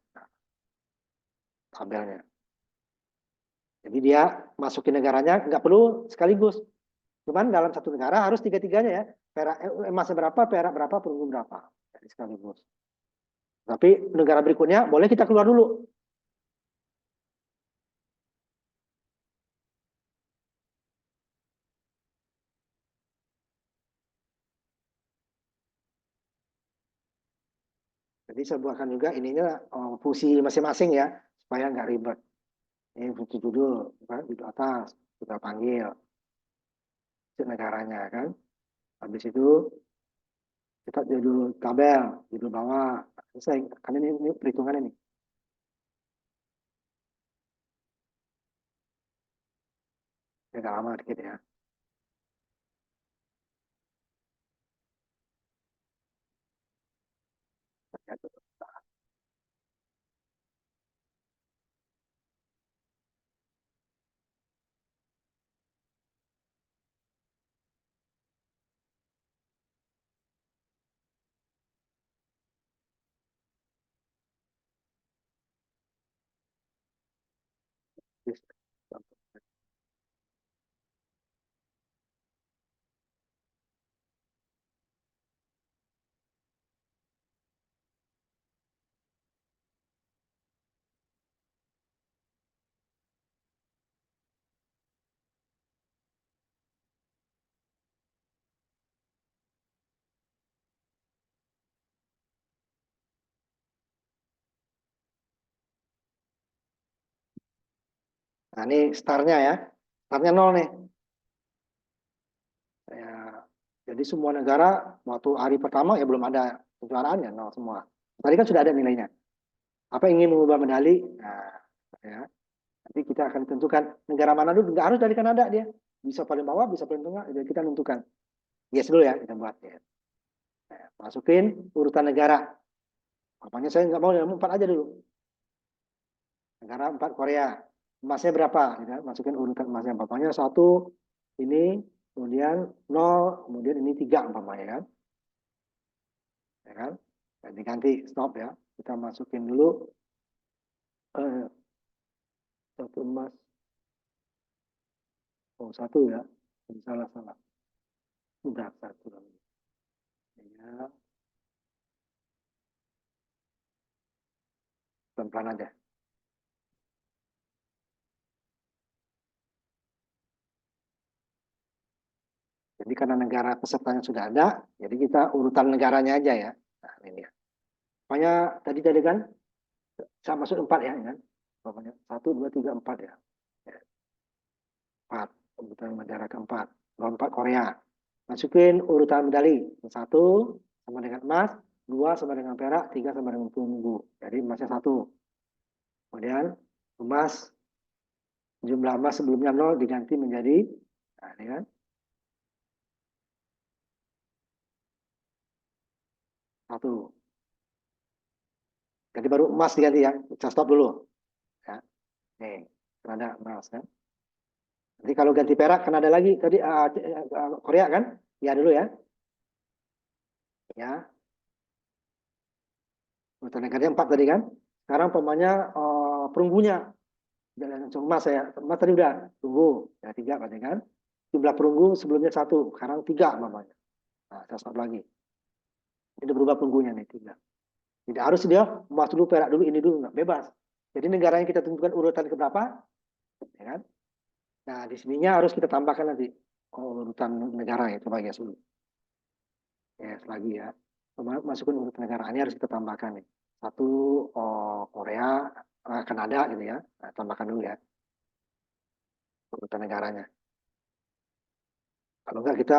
[SPEAKER 1] tabelnya. Jadi dia masukin negaranya nggak perlu sekaligus. Cuman dalam satu negara harus tiga-tiganya ya. Perak, emasnya berapa, perak berapa, perunggu berapa. Jadi sekaligus. Tapi negara berikutnya boleh kita keluar dulu. Jadi saya buatkan juga ininya fungsi masing-masing ya, supaya nggak ribet. Ini fungsi judul, judul atas, kita panggil negaranya kan. Habis itu kita judul tabel, judul bawah. Selesai, karena ini perhitungan ini. Agak lama dikit ya. Nah ini startnya ya, startnya 0 nih. Ya, jadi semua negara waktu hari pertama ya belum ada kejuaraannya, 0 semua. Tadi kan sudah ada nilainya. Apa ingin mengubah medali? Nah, ya. Nanti kita akan tentukan negara mana dulu. Nggak harus dari Kanada dia. Bisa paling bawah, bisa paling tengah. Jadi kita tentukan. Yes dulu ya, kita buat. Ya. Nah, masukin urutan negara. Apanya saya nggak mau, ya, 4 aja dulu. Negara 4 Korea. Emasnya berapa? Ya, masukin urutan emasnya. Bapaknya 1, ini, kemudian 0, kemudian ini 3 umpamanya kan. Ya kan? Dan diganti, stop ya. Kita masukin dulu eh, 1 emas. Oh, 1 ya. Salah-salah. Udah 1. Ya, pelan-pelan aja. Jadi karena negara pesertanya sudah ada, jadi kita urutan negaranya aja ya. Nah, ini ya. Pokoknya tadi kan saya masuk 4 ya, kan? Pokoknya 1, 2, 3, 4 ya. Ya, 4, urutan negara keempat. Lompat Korea. Masukin urutan medali. 1 sama dengan emas, 2 sama dengan perak, 3 sama dengan perunggu. Jadi emasnya 1. Kemudian emas, jumlah emas sebelumnya 0 diganti menjadi, nah ini kan, 1. Jadi baru emas diganti ya. Kita stop dulu. Ya. Nih, ada emas kan. Jadi kalau ganti perak kan ada lagi tadi Korea kan? Ya dulu ya. Ya, urutan negaranya 4 tadi kan. Sekarang pemanya perunggunya. Jangan langsung emas ya. Emas tadi udah tunggu. Ya 3 berarti kan. Jumlah perunggu sebelumnya satu, sekarang tiga namanya. Nah, saya stop lagi. Ini berubah perunggunya nih tiga. Tidak harus dia emas dulu, perak dulu, ini dulu, nggak bebas. Jadi negara yang kita tentukan urutan ke berapa, ya kan? Nah, di sininya harus kita tambahkan nanti urutan negara ya, coba guys dulu. Ya, lagi ya. Masukin urutan negara ini harus kita tambahkan nih. Satu Korea, Kanada gitu ya. Nah, tambahkan dulu ya urutan negaranya. Kalau enggak kita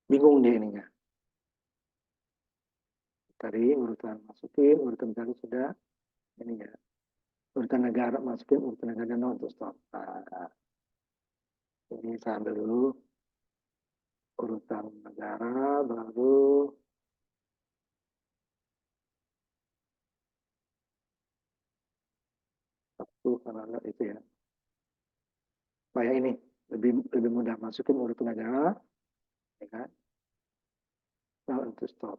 [SPEAKER 1] bingung deh ininya. Tadi urutan masukin, urutan negara sudah ini ya. Urutan negara masukin, urutan negara no untuk stop. Nah, ini saya ambil dulu urutan negara, baru satu Kanada itu ya. Supaya ini lebih lebih mudah masukin urutan negara, ya kan? Nah, untuk stop.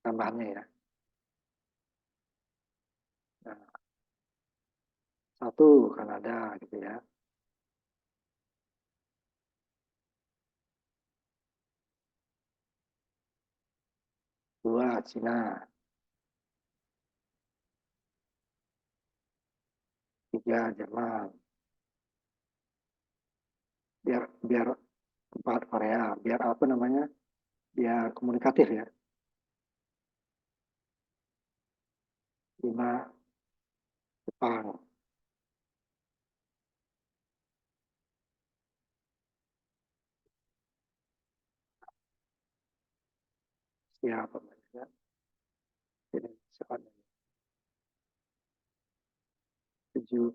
[SPEAKER 1] Tambahannya ya. Nah, satu Kanada gitu ya. Dua Cina. Tiga Jerman. Biar biar empat Korea. Biar apa namanya? Biar komunikatif ya. Lima Jepang. Siapa namanya? Ini siapa namanya? Tujuh.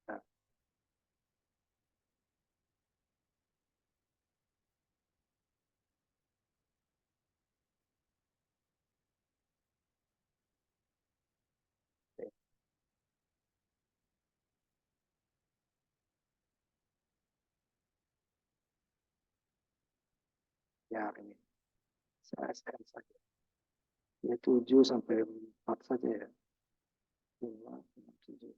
[SPEAKER 1] Nah, ya ini. Saya sekarang saja. Ya 7 sampai 4 saja ya. 5, 6, 7.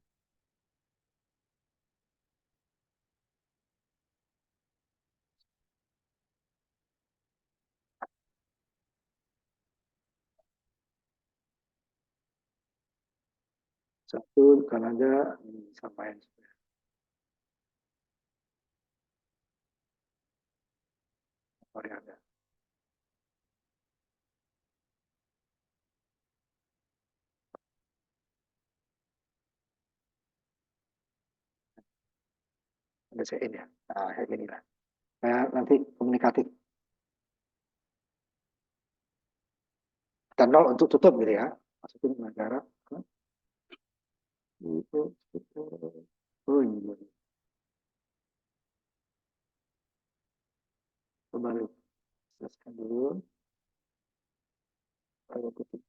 [SPEAKER 1] Satu Kanada sampaikan Korea ada. Ada saya ini ya. Nah, kayak gini lah. Saya nanti komunikatif. Dan nol untuk tutup gitu ya. Masukin negara. Oh iya. Coba lu jelaskan dulu. Kalau tutup.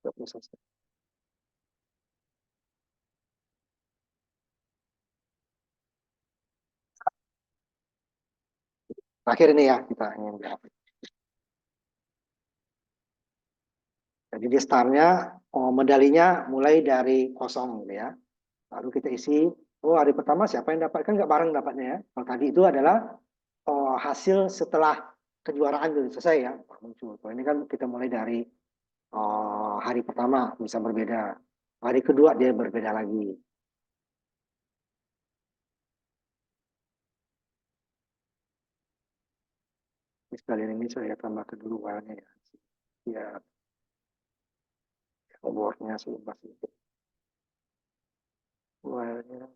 [SPEAKER 1] Selesai. Terakhir ini ya kita ingin lihat. Jadi di startnya medalinya mulai dari kosong gitu ya. Lalu kita isi, oh hari pertama siapa yang dapat, kan nggak bareng dapatnya ya. Kalau tadi itu adalah hasil setelah kejuaraan itu selesai ya, muncul. Kalau ini kan kita mulai dari hari pertama bisa berbeda. Hari kedua dia berbeda lagi. Ini sekalian ini saya tambahkan dulu filenya ya. Ya, awardnya sudah sedikit. Filenya.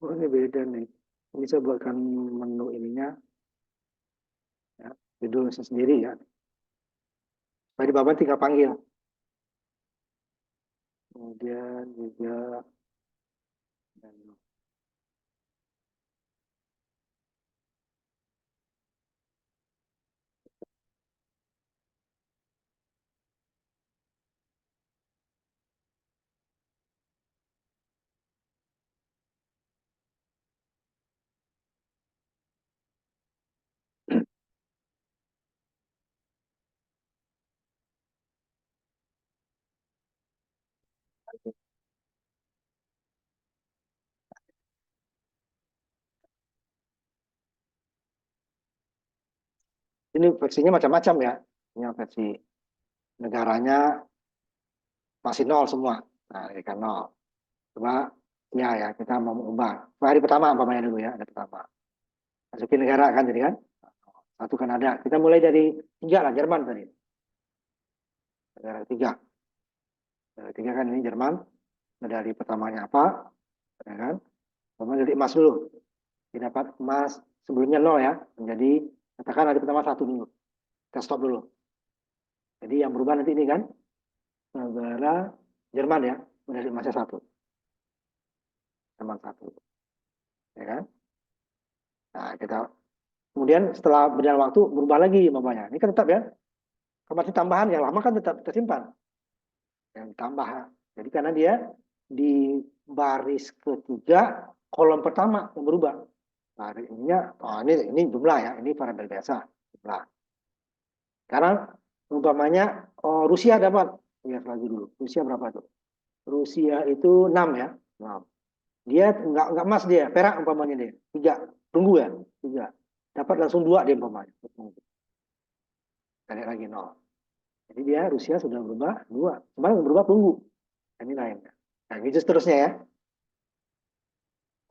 [SPEAKER 1] Oh, ini beda nih. Ini saya buatkan menu ininya, ya, judulnya sendiri ya. Tadi Bapak tinggal panggil. Kemudian juga ini versinya macam-macam ya. Ini versi negaranya masih nol semua. Nah, ini kan nol. Coba ya kita mau mengubah. Hari pertama umpamanya dulu ya, ada pertama. Masukin negara kan jadi kan. Satu kan ada. Kita mulai dari tiga lah, Jerman tadi. Negara tiga. Negara tiga kan ini Jerman. Medali pertamanya apa? Ya kan? Kemudian dari emas dulu. Dia dapat emas sebelumnya nol ya. Menjadi katakan hari pertama satu dulu. Kita stop dulu. Jadi yang berubah nanti ini kan negara Jerman ya. Medali emasnya satu. Jerman satu. Ya kan? Nah, kita kemudian setelah berjalan waktu berubah lagi umpamanya. Ini kan tetap ya. Informasi tambahan yang lama kan tetap tersimpan. Yang ditambah. Jadi karena dia di baris ketiga kolom pertama yang berubah. Baris ininya, oh ini jumlah ya, ini variabel biasa. Jumlah. Sekarang umpamanya oh, Rusia dapat. Lihat lagi dulu. Rusia berapa tuh? Rusia itu 6 ya. 6. Dia enggak emas dia, perak umpamanya dia. 3. Tunggu ya. 3. Dapat langsung 2 dia umpamanya. Kali lagi 0. Jadi dia Rusia sudah berubah 2. Kemarin berubah tunggu. Ini lain. Nah, gitu seterusnya ya.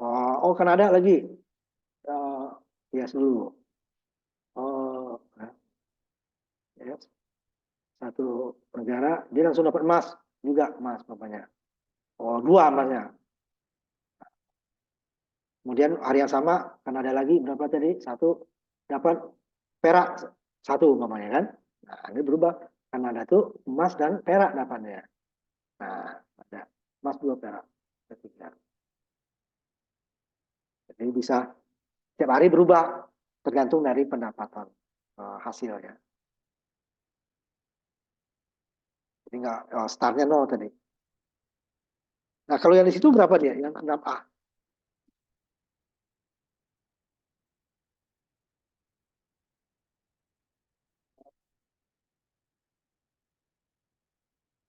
[SPEAKER 1] Oh, Kanada lagi. Ya dulu. Oh, ya. Satu negara dia langsung dapat emas juga emas bapaknya. Oh, 2 emasnya. Kemudian hari yang sama Kanada lagi berapa tadi? Satu dapat perak satu umpamanya kan. Nah, ini berubah. Kanada tuh emas dan perak dapatnya. Nah, ada emas 2 perak. Ketiga. Jadi bisa setiap hari berubah tergantung dari pendapatan hasilnya. Jadi nggak startnya 0 tadi. Nah kalau yang di situ berapa dia? Yang 6A.